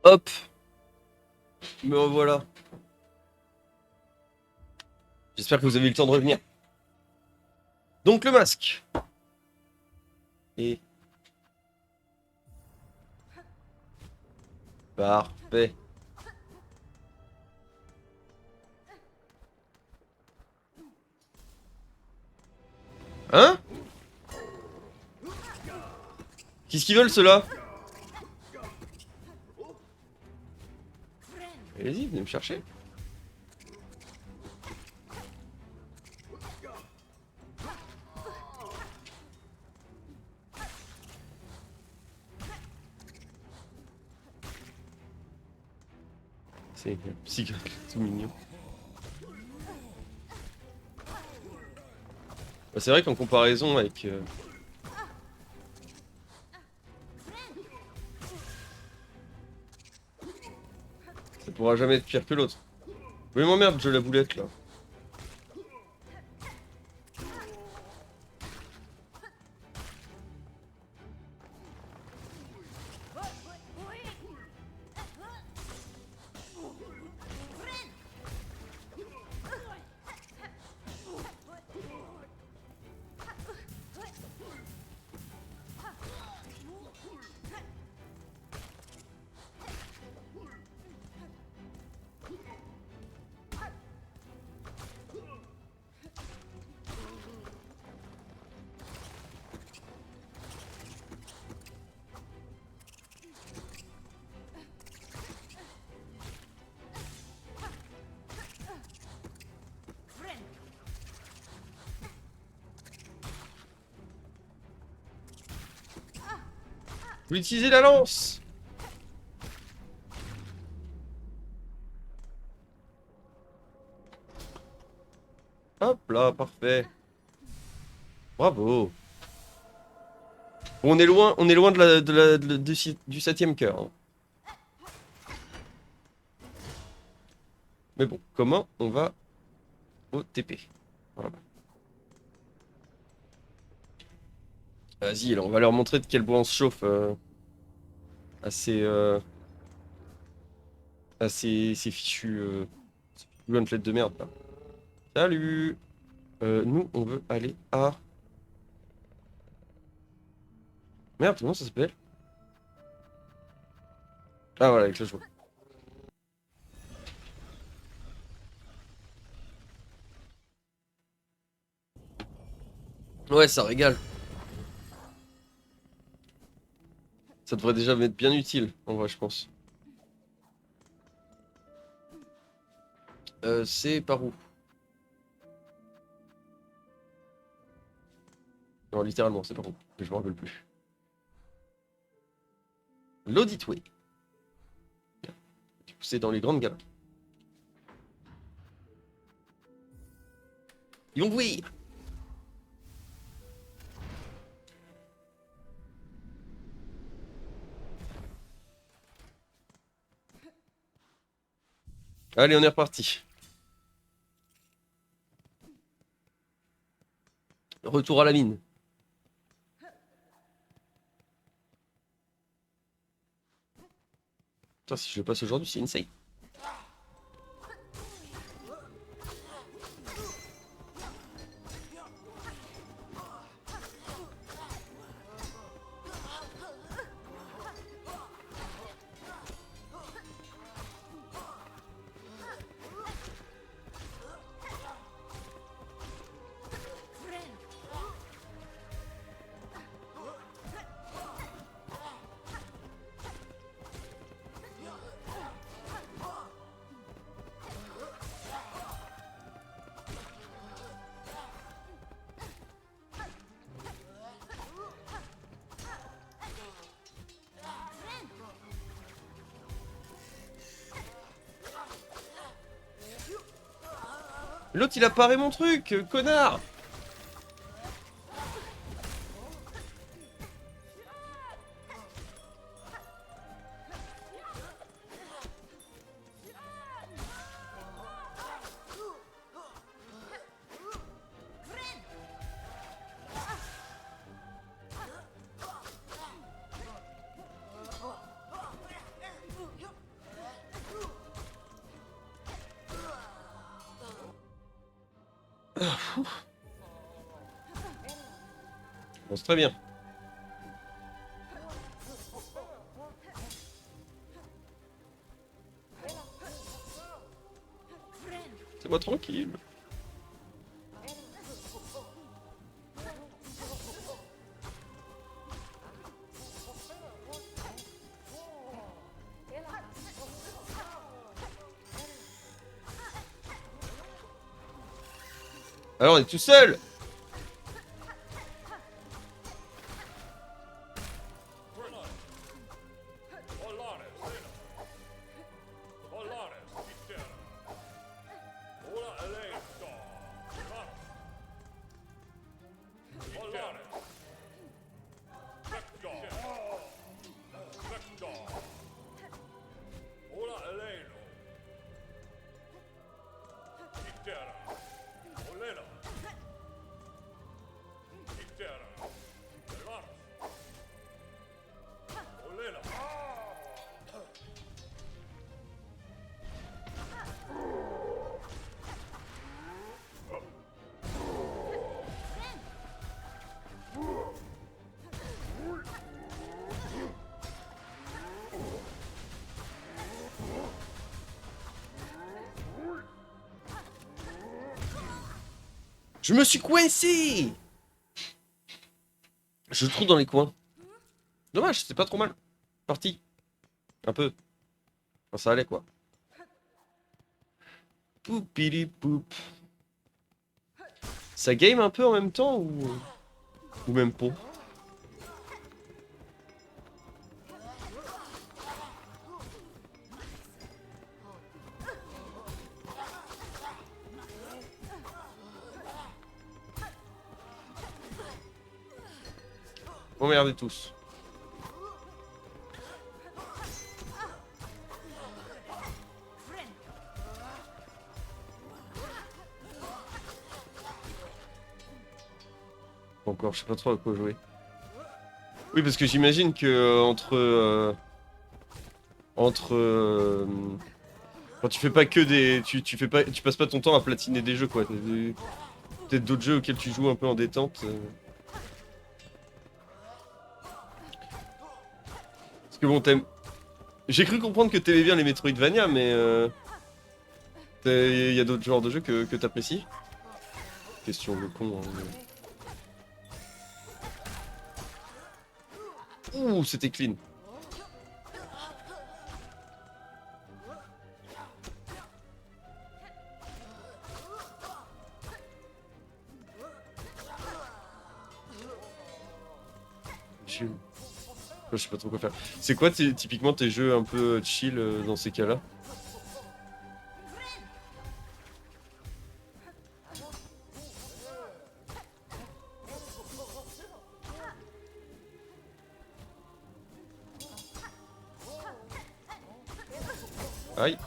Hop. Me revoilà. J'espère que vous avez eu le temps de revenir. Donc le masque. Et... Parfait. Hein? Qu'est-ce qu'ils veulent ceux-là? Allez-y, venez me chercher. C'est un petit gars tout mignon. Bah, c'est vrai qu'en comparaison avec... Ça pourra jamais être pire que l'autre. Oui, m'emmerde, je la boulette là. Vous utilisez la lance! Hop là, parfait. Bravo. Bon, on est loin du 7ème cœur. Hein. Mais bon, comment on va au TP? Voilà. Vas-y, on va leur montrer de quel bois on se chauffe. À ces fichus gauntlet de merde là. Salut. Nous, on veut aller à... Merde, comment ça s'appelle? Ah voilà, avec le joueur. Ouais, ça régale. Ça devrait déjà m'être bien utile, en vrai, je pense. C'est par où? Non, littéralement, c'est par où? Je me rappelle plus. L'Auditway. Du coup, c'est dans les grandes galas. Ils vont voir. Allez, on est reparti. Retour à la mine. Putain, si je le passe aujourd'hui, c'est insane. L'autre, il a paré mon truc, connard! Bon, c'est très bien. C'est moi tranquille. Alors, on est tout seul! Je me suis coincé! Je le trouve dans les coins. Dommage, c'est pas trop mal. Parti. Un peu. Enfin, ça allait quoi. Poupili poup. Ça game un peu en même temps ou même pas? Emmerdez tous. Encore, je sais pas trop à quoi jouer. Oui, parce que j'imagine que quand tu fais pas que des, tu fais pas, tu passes pas ton temps à platiner des jeux quoi. Peut-être d'autres jeux auxquels tu joues un peu en détente. Parce que bon, t'aimes. J'ai cru comprendre que t'aimais bien les Metroidvania, mais il y a d'autres genres de jeux que t'apprécies. Question de con. Hein, mais... Ouh, c'était clean. Je sais pas trop quoi faire. C'est quoi typiquement tes jeux un peu chill dans ces cas-là? Aïe.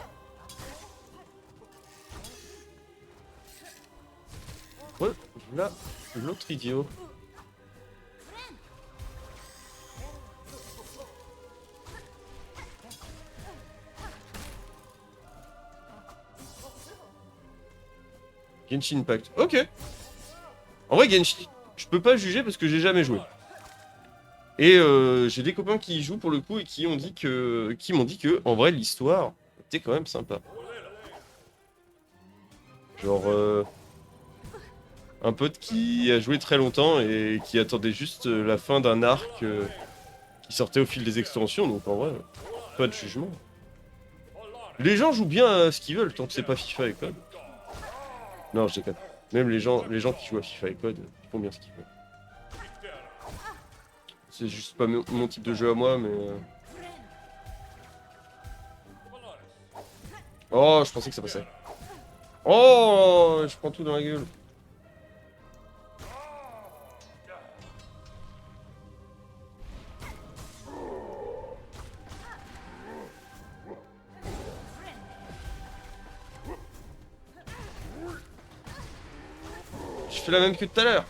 Ouais, là, l'autre idiot. Genshin Impact. Ok. En vrai, Genshin, je peux pas juger parce que j'ai jamais joué. Et j'ai des copains qui y jouent pour le coup et qui m'ont dit que, en vrai, l'histoire était quand même sympa. Genre, un pote qui a joué très longtemps et qui attendait juste la fin d'un arc qui sortait au fil des extensions, donc en vrai, pas de jugement. Les gens jouent bien à ce qu'ils veulent tant que c'est pas FIFA et Code. Non, je déconne. Même les gens qui jouent à FIFA et Code, ils font bien ce qu'ils veulent. C'est juste pas mon type de jeu à moi, mais... Oh, je pensais que ça passait. Oh, je prends tout dans la gueule. Je fais la même que tout à l'heure.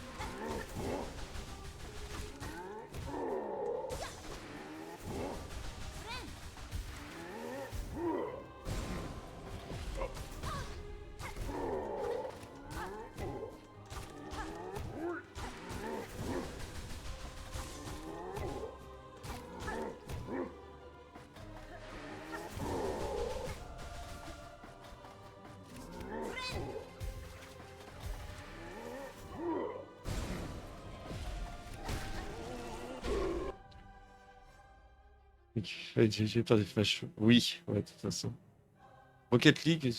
J'ai peur des flashs. Oui, ouais, de toute façon. Rocket League, mais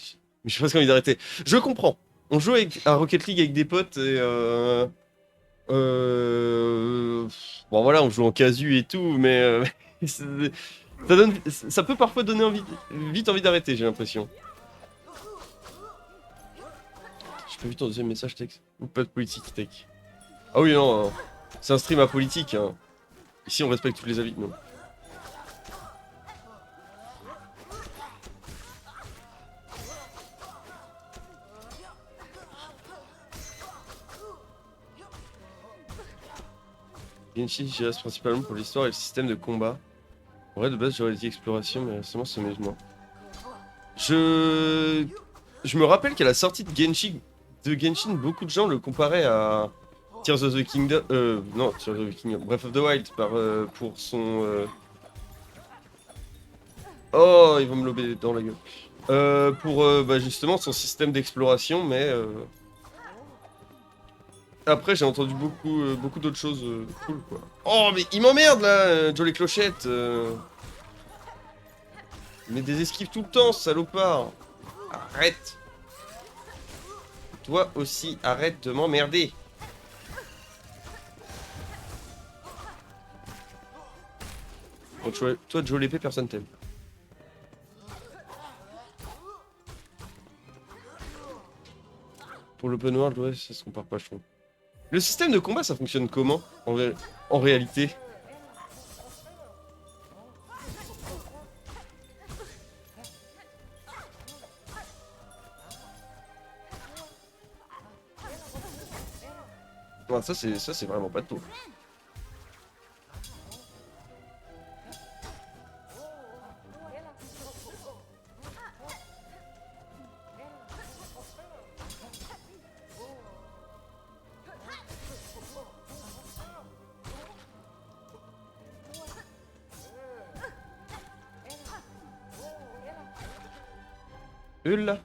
j'ai presque envie d'arrêter. Je comprends. On joue à Rocket League avec des potes et bon voilà, on joue en casu et tout, mais ça peut parfois donner vite envie d'arrêter, j'ai l'impression. J'ai pas vu ton deuxième message texte. Ou pas de politique tech. Ah oui, non, c'est un stream apolitique. Hein. Ici, on respecte tous les avis, non. Genshin j'y principalement pour l'histoire et le système de combat. En vrai, de base, j'aurais dit exploration, mais récemment, ça m'aide. Je... Je me rappelle qu'à la sortie de Genshin, beaucoup de gens le comparaient à Tears of the Kingdom. Non, Tears of the Kingdom. Breath of the Wild pour son. Oh, ils vont me lober dans la gueule. Pour bah, justement son système d'exploration, mais après j'ai entendu beaucoup d'autres choses cool quoi. Oh mais il m'emmerde là, Jolly Clochette. Il met des esquives tout le temps, ce salopard. Arrête. Toi aussi, arrête de m'emmerder. Bon, toi, Joe l'épée, personne t'aime. Pour l'open world, ouais, ça se compare pas, je trouve. Le système de combat, ça fonctionne comment en réalité? Ouais, ça c'est vraiment pas tout. Là.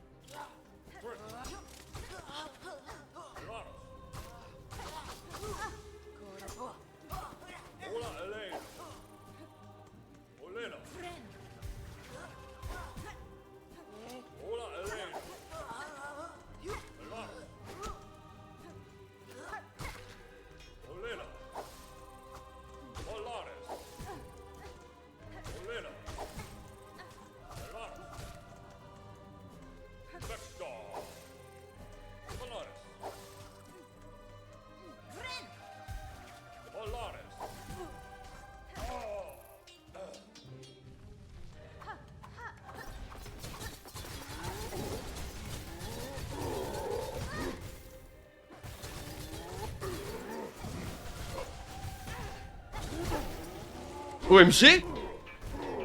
OMG?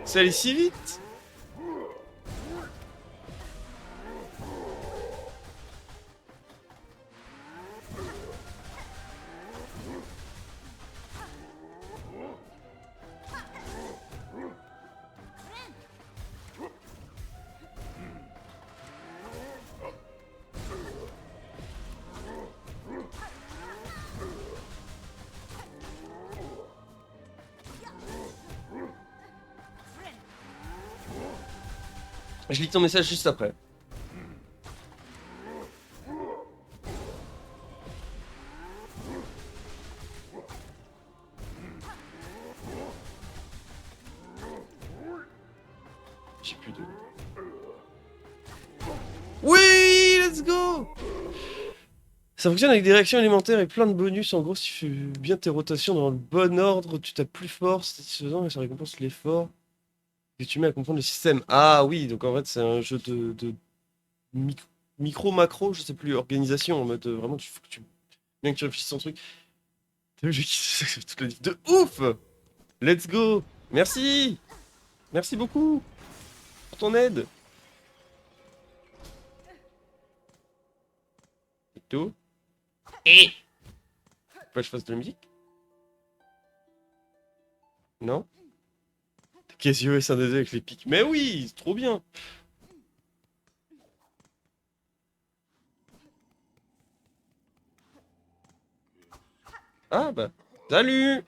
Ça allait si vite? Je lis ton message juste après. J'ai plus de... Oui, let's go! Ça fonctionne avec des réactions élémentaires et plein de bonus. En gros, si tu fais bien tes rotations dans le bon ordre, tu tapes plus fort, c'est satisfaisant et ça récompense l'effort que tu mets à comprendre le système. Ah oui, donc en fait, c'est un jeu de micro-macro, je sais plus, organisation, en mode vraiment, faut que tu... bien que tu réfléchisses ton truc. T'as vu, j'ai kiffé toute la diff de ouf! Let's go! Merci! Merci beaucoup pour ton aide! Et tout. Et faut pas que je fasse de la musique? Non? Casio et Saint-Dédé avec les pics. Mais oui, c'est trop bien! Ah bah, salut!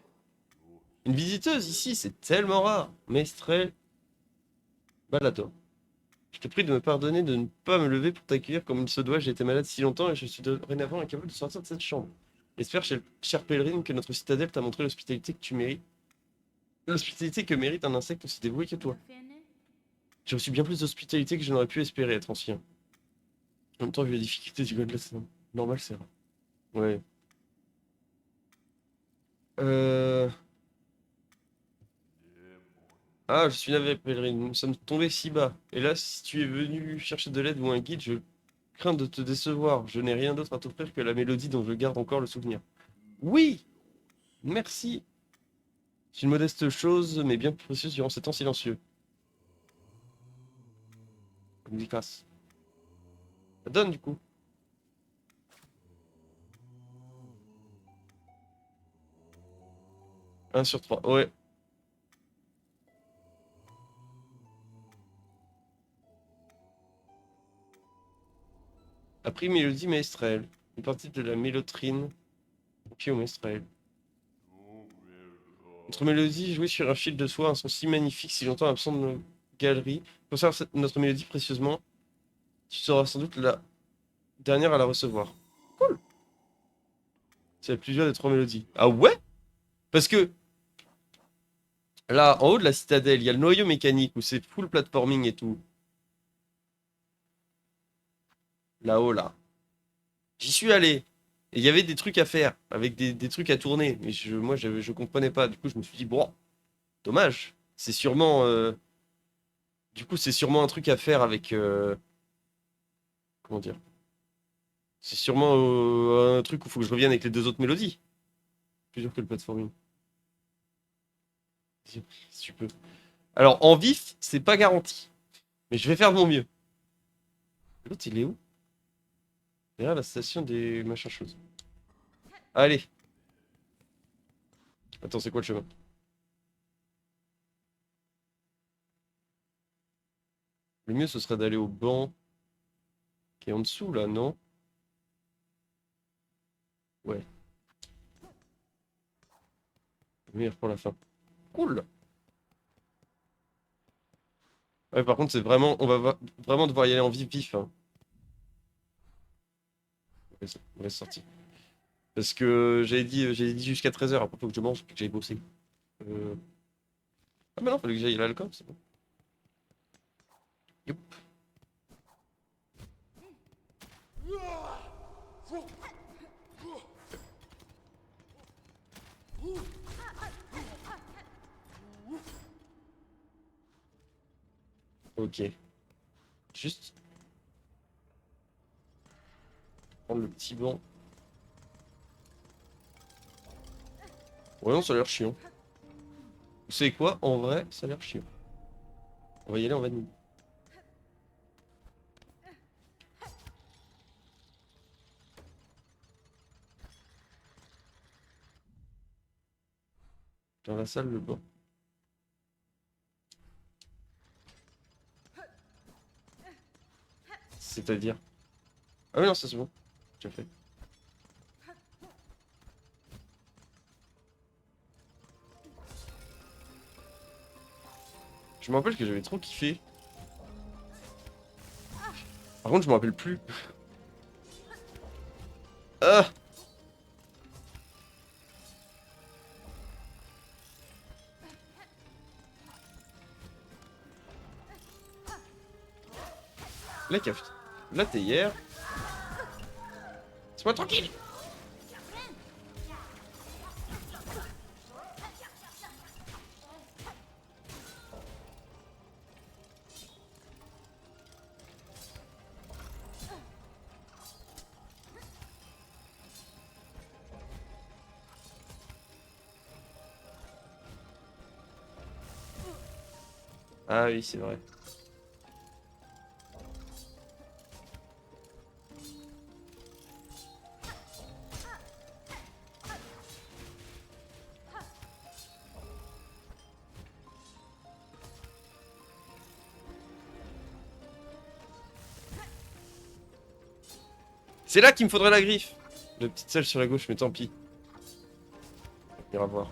Une visiteuse ici, c'est tellement rare. Mestrel Balado. Je te prie de me pardonner de ne pas me lever pour t'accueillir comme il se doit. J'ai été malade si longtemps et je suis dorénavant incapable de sortir de cette chambre. J'espère, chère pèlerine, que notre citadelle t'a montré l'hospitalité que tu mérites. L'hospitalité que mérite un insecte aussi dévoué que toi. J'ai reçu bien plus d'hospitalité que je n'aurais pu espérer être ancien. En même temps, vu la difficulté du god là, c'est normal, c'est rare. Ouais. Euh... Ah, je suis navré, pèlerine. Nous sommes tombés si bas. Et là, si tu es venu chercher de l'aide ou un guide, je crains de te décevoir. Je n'ai rien d'autre à t'offrir que la mélodie dont je garde encore le souvenir. Oui! Merci! C'est une modeste chose, mais bien précieuse durant ces temps silencieux. Musique passe. Ça donne, du coup. Un sur 3. Ouais. Appris mélodie maestrelle. Une partie de la mélotrine. Puis au maestrelle. Notre mélodie jouée sur un fil de soie, un son si magnifique, si longtemps absent de nos galeries. Conserve notre mélodie précieusement. Tu seras sans doute la dernière à la recevoir. Cool. C'est la plus dure des 3 mélodies. Ah ouais? Parce que là, en haut de la citadelle, il y a le noyau mécanique où c'est full platforming et tout. Là-haut, là. J'y suis allé. Et il y avait des trucs à faire, avec des trucs à tourner. Mais moi, je comprenais pas. Du coup, je me suis dit, bon, dommage. C'est sûrement. Du coup, c'est sûrement un truc à faire avec. Comment dire? C'est sûrement un truc où il faut que je revienne avec les deux autres mélodies. Plus dur que le platforming. Si tu peux. Alors, en vif, c'est pas garanti. Mais je vais faire de mon mieux. L'autre, il est où? Derrière la station des machins choses. Allez. Attends, c'est quoi le chemin? Le mieux, ce serait d'aller au banc qui est en dessous, là, non? Ouais. Le meilleur pour la fin. Cool. Ouais, par contre, c'est vraiment... On va vraiment devoir y aller en vif-vif, hein. Mauvaise sortie. Parce que j'avais dit jusqu'à 13h. Après, faut que je mange et que j'aille bosser. Euh, Ah, bah non, fallait que j'aille à l'alcool, c'est bon. Youp. Ok. Juste prendre le petit banc. Ouais, non, ça a l'air chiant. Vous savez quoi? En vrai, ça a l'air chiant. On va y aller en vanille. Dans la salle, le banc. C'est-à-dire... Ah oui, non, ça c'est bon. J'ai fait. Je me rappelle que j'avais trop kiffé. Par contre, je me rappelle plus. Ah! Là, là, t'es hier. C'est moi tranquille! Ah oui, c'est vrai. C'est là qu'il me faudrait la griffe! La petite salle sur la gauche, mais tant pis. On ira voir.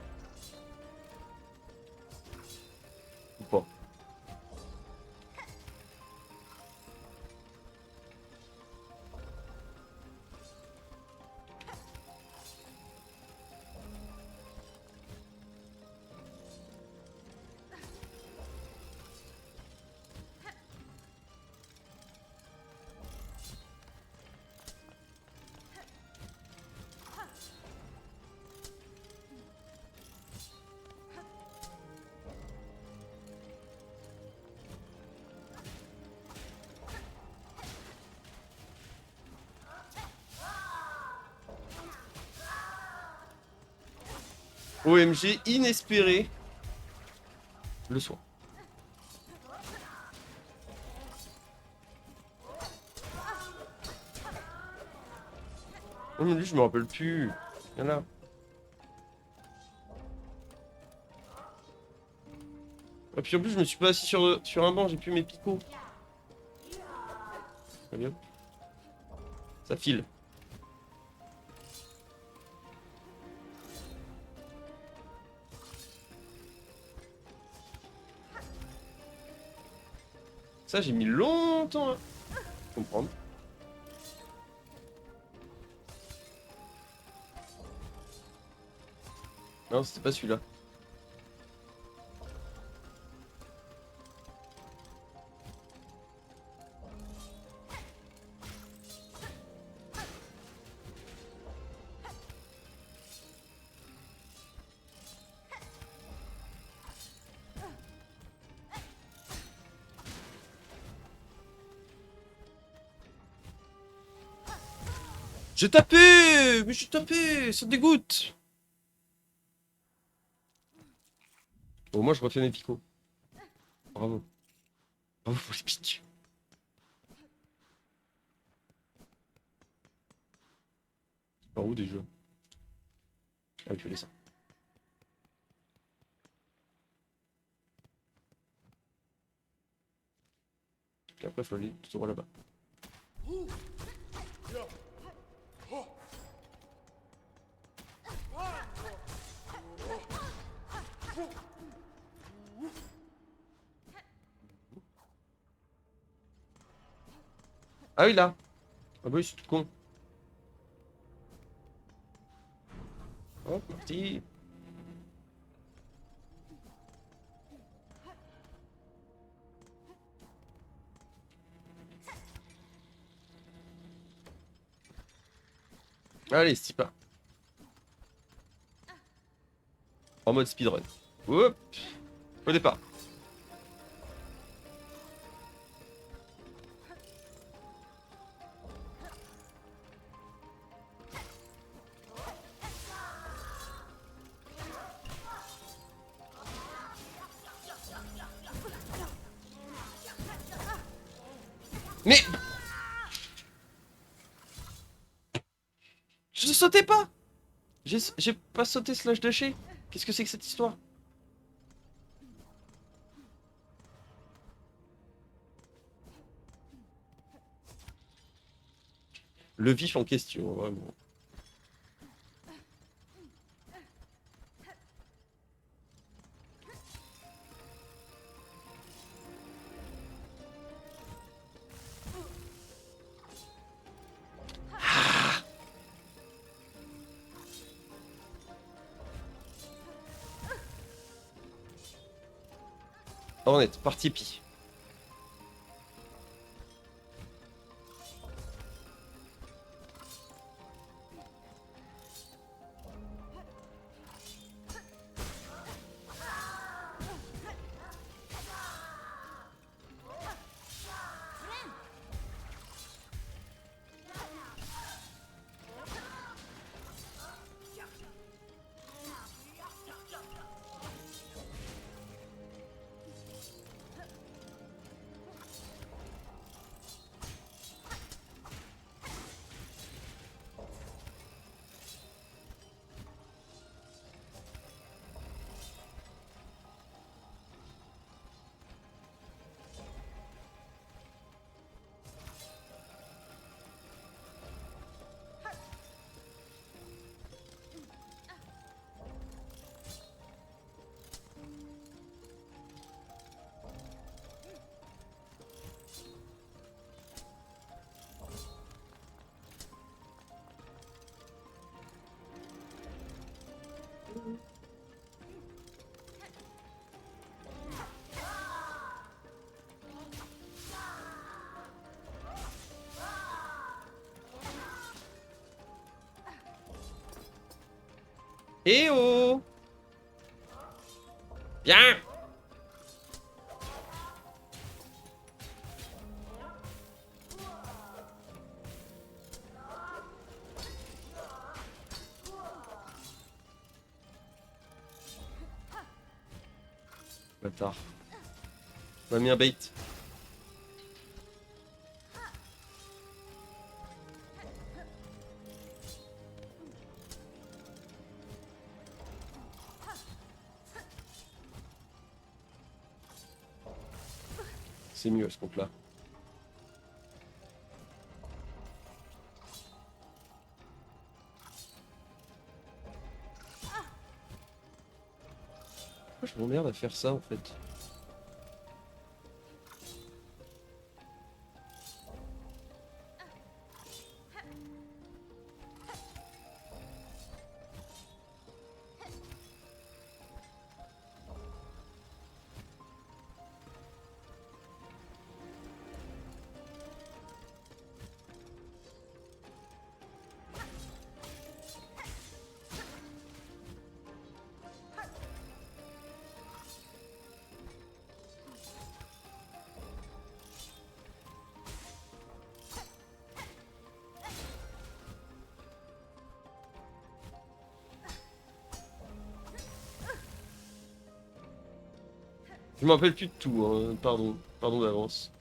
Ou pas. OMG inespéré. Le soin. Oh mais lui je me rappelle plus. Viens là. Et puis en plus je me suis pas assis sur un banc, j'ai plus mes picots. Allez hop. Ça file. Ça j'ai mis longtemps à comprendre. Non c'était pas celui-là. J'ai tapé! Mais j'ai tapé! Ça dégoûte! Bon, moi je refais mes picots. Bravo. Bravo pour les pics. Par où déjà? Ah, tu fais ça. Et après, il faut aller tout droit là-bas. Ah oui, là! Ah bah oui, c'est tout con. Hop, parti. Allez, Stipa. En mode speedrun. Hop! Au départ. Mais je sautais pas! J'ai pas sauté slash dashé. Qu'est-ce que c'est que cette histoire? Le vif en question, vraiment. Hornet, parti pi. Eh oh! Bien! Bâtard. On m'a mis un bait. C'est mieux à ce compte-là. Pourquoi je m'emmerde à faire ça en fait? Je me rappelle plus de tout, hein. Pardon. Pardon d'avance.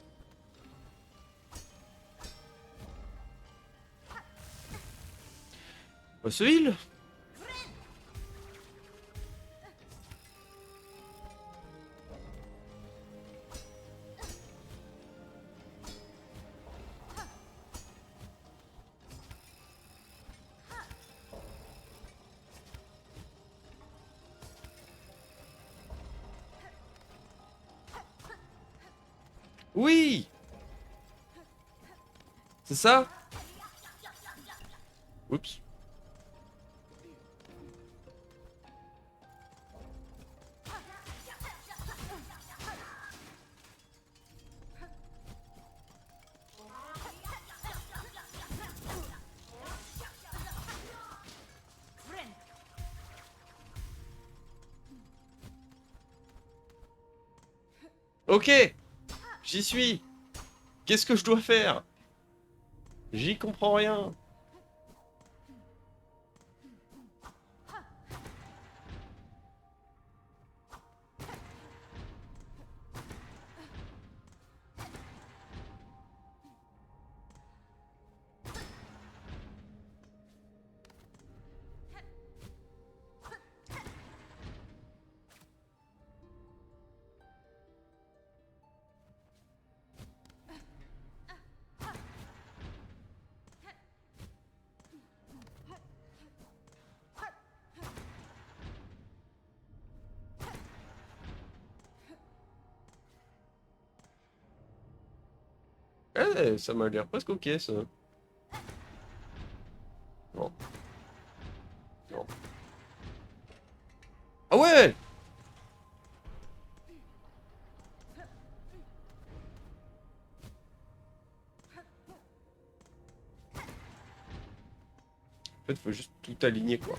Bah, ce heal. Oui! C'est ça? Oups. Ok! J'y suis! Qu'est-ce que je dois faire? J'y comprends rien. Eh, ça m'a l'air presque ok, ça. Non. Non. Ah ouais! En fait, faut juste tout aligner, quoi.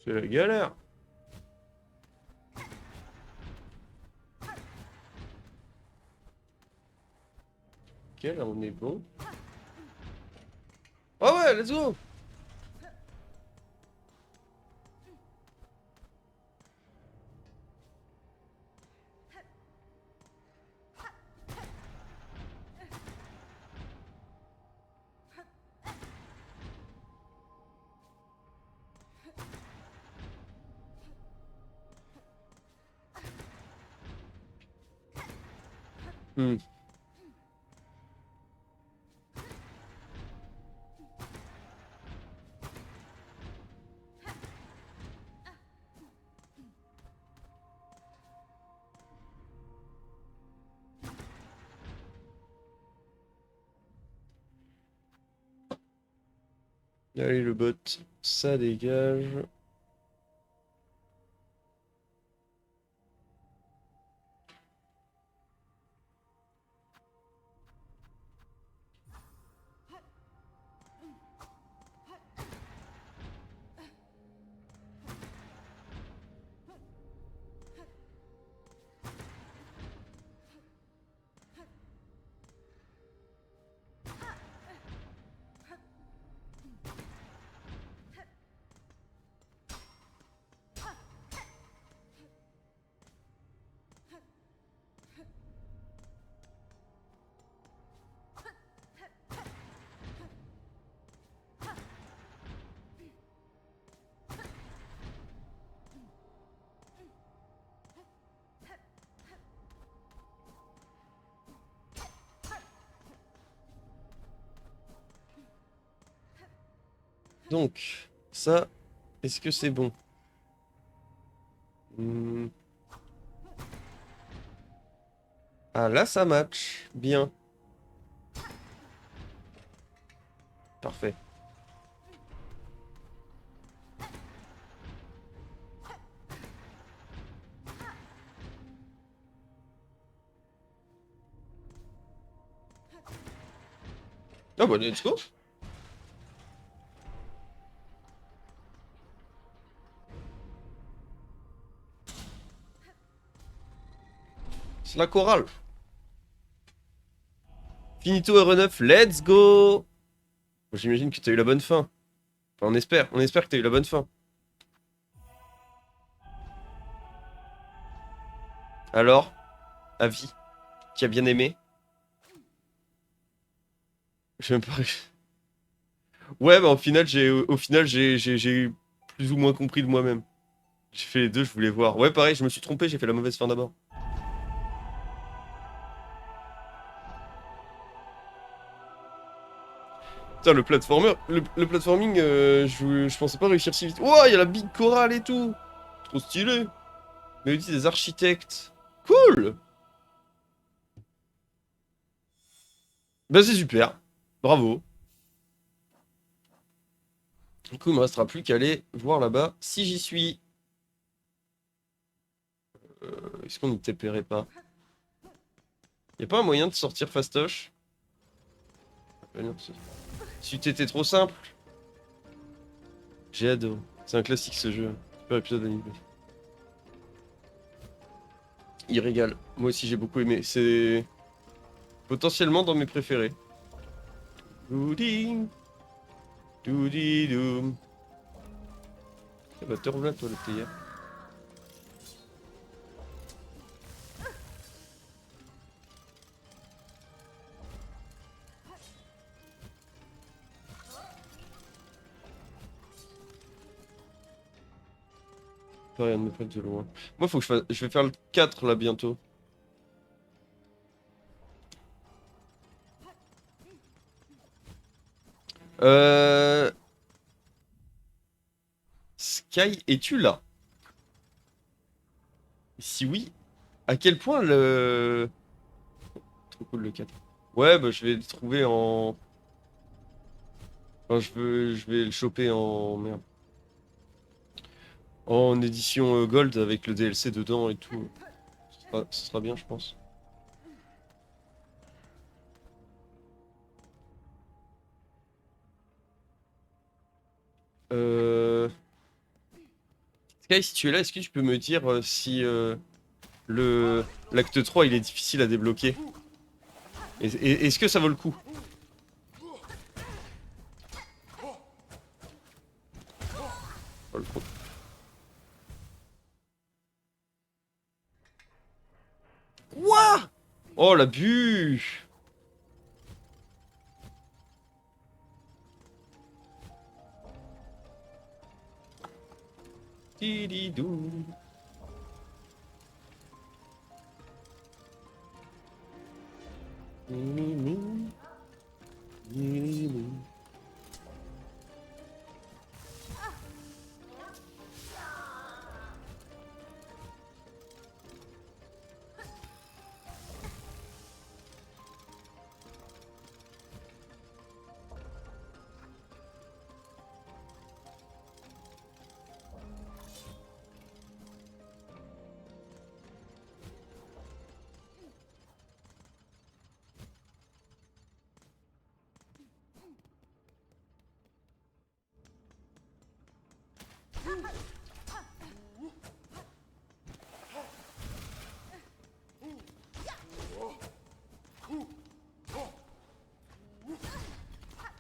C'est la galère. Ok, là, on est bon. Ah ouais, let's go! Hmm. Allez, le bot, ça dégage. Donc, ça, est-ce que c'est bon? Hmm. Ah là ça match. Bien. Parfait. Ah bah let's go. C'est la chorale. Finito RE9, let's go. J'imagine que t'as eu la bonne fin. Enfin, on espère que t'as eu la bonne fin. Alors, avis, qui a bien aimé? Je sais même pas. Ouais, bah au final, j'ai plus ou moins compris de moi-même. J'ai fait les deux, je voulais voir. Ouais, pareil, je me suis trompé, j'ai fait la mauvaise fin d'abord. Putain, le platforming, je pensais pas réussir si vite. Ouah, il y a la big chorale et tout. Trop stylé. Mélodie des architectes. Cool. Bah c'est super. Bravo. Du coup, il me restera plus qu'à aller voir là-bas si j'y suis. Est-ce qu'on ne TPerait pas? Y a pas un moyen de sortir fastoche? Si t'étais trop simple. J'ai adoré. C'est un classique ce jeu. Super épisode animé. Il régale. Moi aussi j'ai beaucoup aimé. C'est potentiellement dans mes préférés. Douding, doudi-doum. Ça va te revenir toi le player. Pas rien de me prendre de loin. Moi faut que je vais faire le 4 là bientôt. Euh... Sky, es-tu là? Si oui, à quel point le... Trop cool le 4. Ouais, bah je vais le trouver en... Enfin, je vais le choper en... Merde. En édition Gold avec le DLC dedans et tout. Ce sera bien, je pense. Euh... Sky, si tu es là, est-ce que tu peux me dire si le l'acte 3 il est difficile à débloquer? Est-ce que ça vaut le coup? Oh, le con. Quoi? Oh l'abus! Dididou.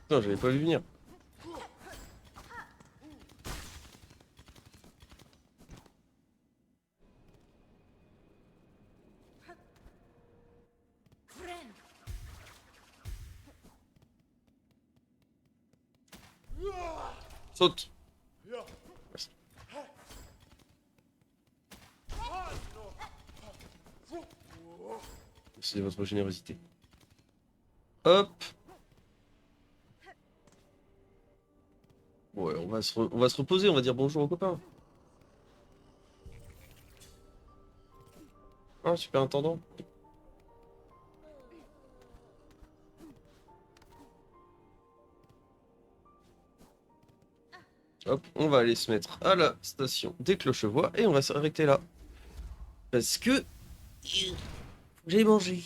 Putain, j'avais pas vu venir. Saute. Merci. C'est votre générosité. Hop. Ouais, on va se reposer, on va dire bonjour aux copains. Ah, super intendant. Hop, on va aller se mettre à la station des Clochevoix et on va s'arrêter là. Parce que... Faut que j'aille manger.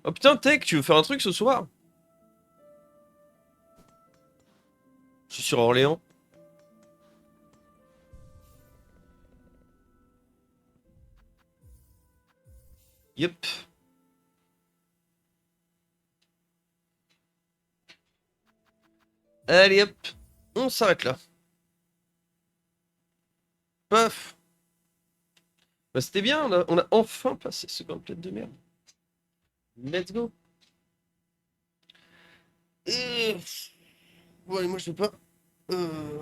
Oh putain, Tech, tu veux faire un truc ce soir? Je suis sur Orléans. Yep. Allez hop, on s'arrête là. Paf. Bah c'était bien, on a enfin passé ce gameplay de merde. Let's go. Et... Bon allez, moi je vais pas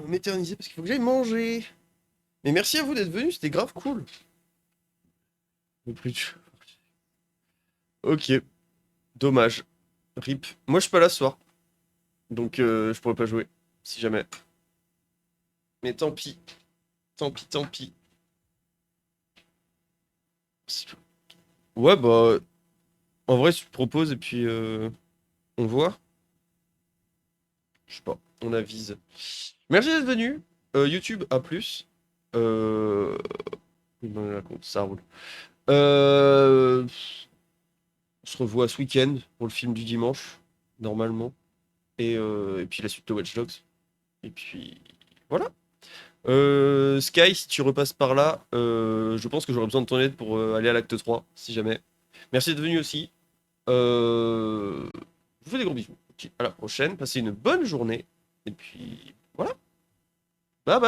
m'éterniser parce qu'il faut que j'aille manger. Mais merci à vous d'être venus, c'était grave cool. Mais plus de- Ok, dommage. RIP. Moi je suis pas là ce soir. Donc je pourrais pas jouer. Si jamais. Mais tant pis. Tant pis, tant pis. Ouais bah... En vrai, je te propose et puis on voit. Je sais pas, on avise. Merci d'être venu. YouTube, à plus. Euh... oui, bon, là, ça roule. On se revoit ce week-end pour le film du dimanche, normalement. Et puis la suite de Watch Dogs. Et puis voilà. Sky, si tu repasses par là, je pense que j'aurai besoin de ton aide pour aller à l'acte 3, si jamais. Merci d'être venu aussi. Je vous fais des gros bisous. Ok, à la prochaine. Passez une bonne journée. Et puis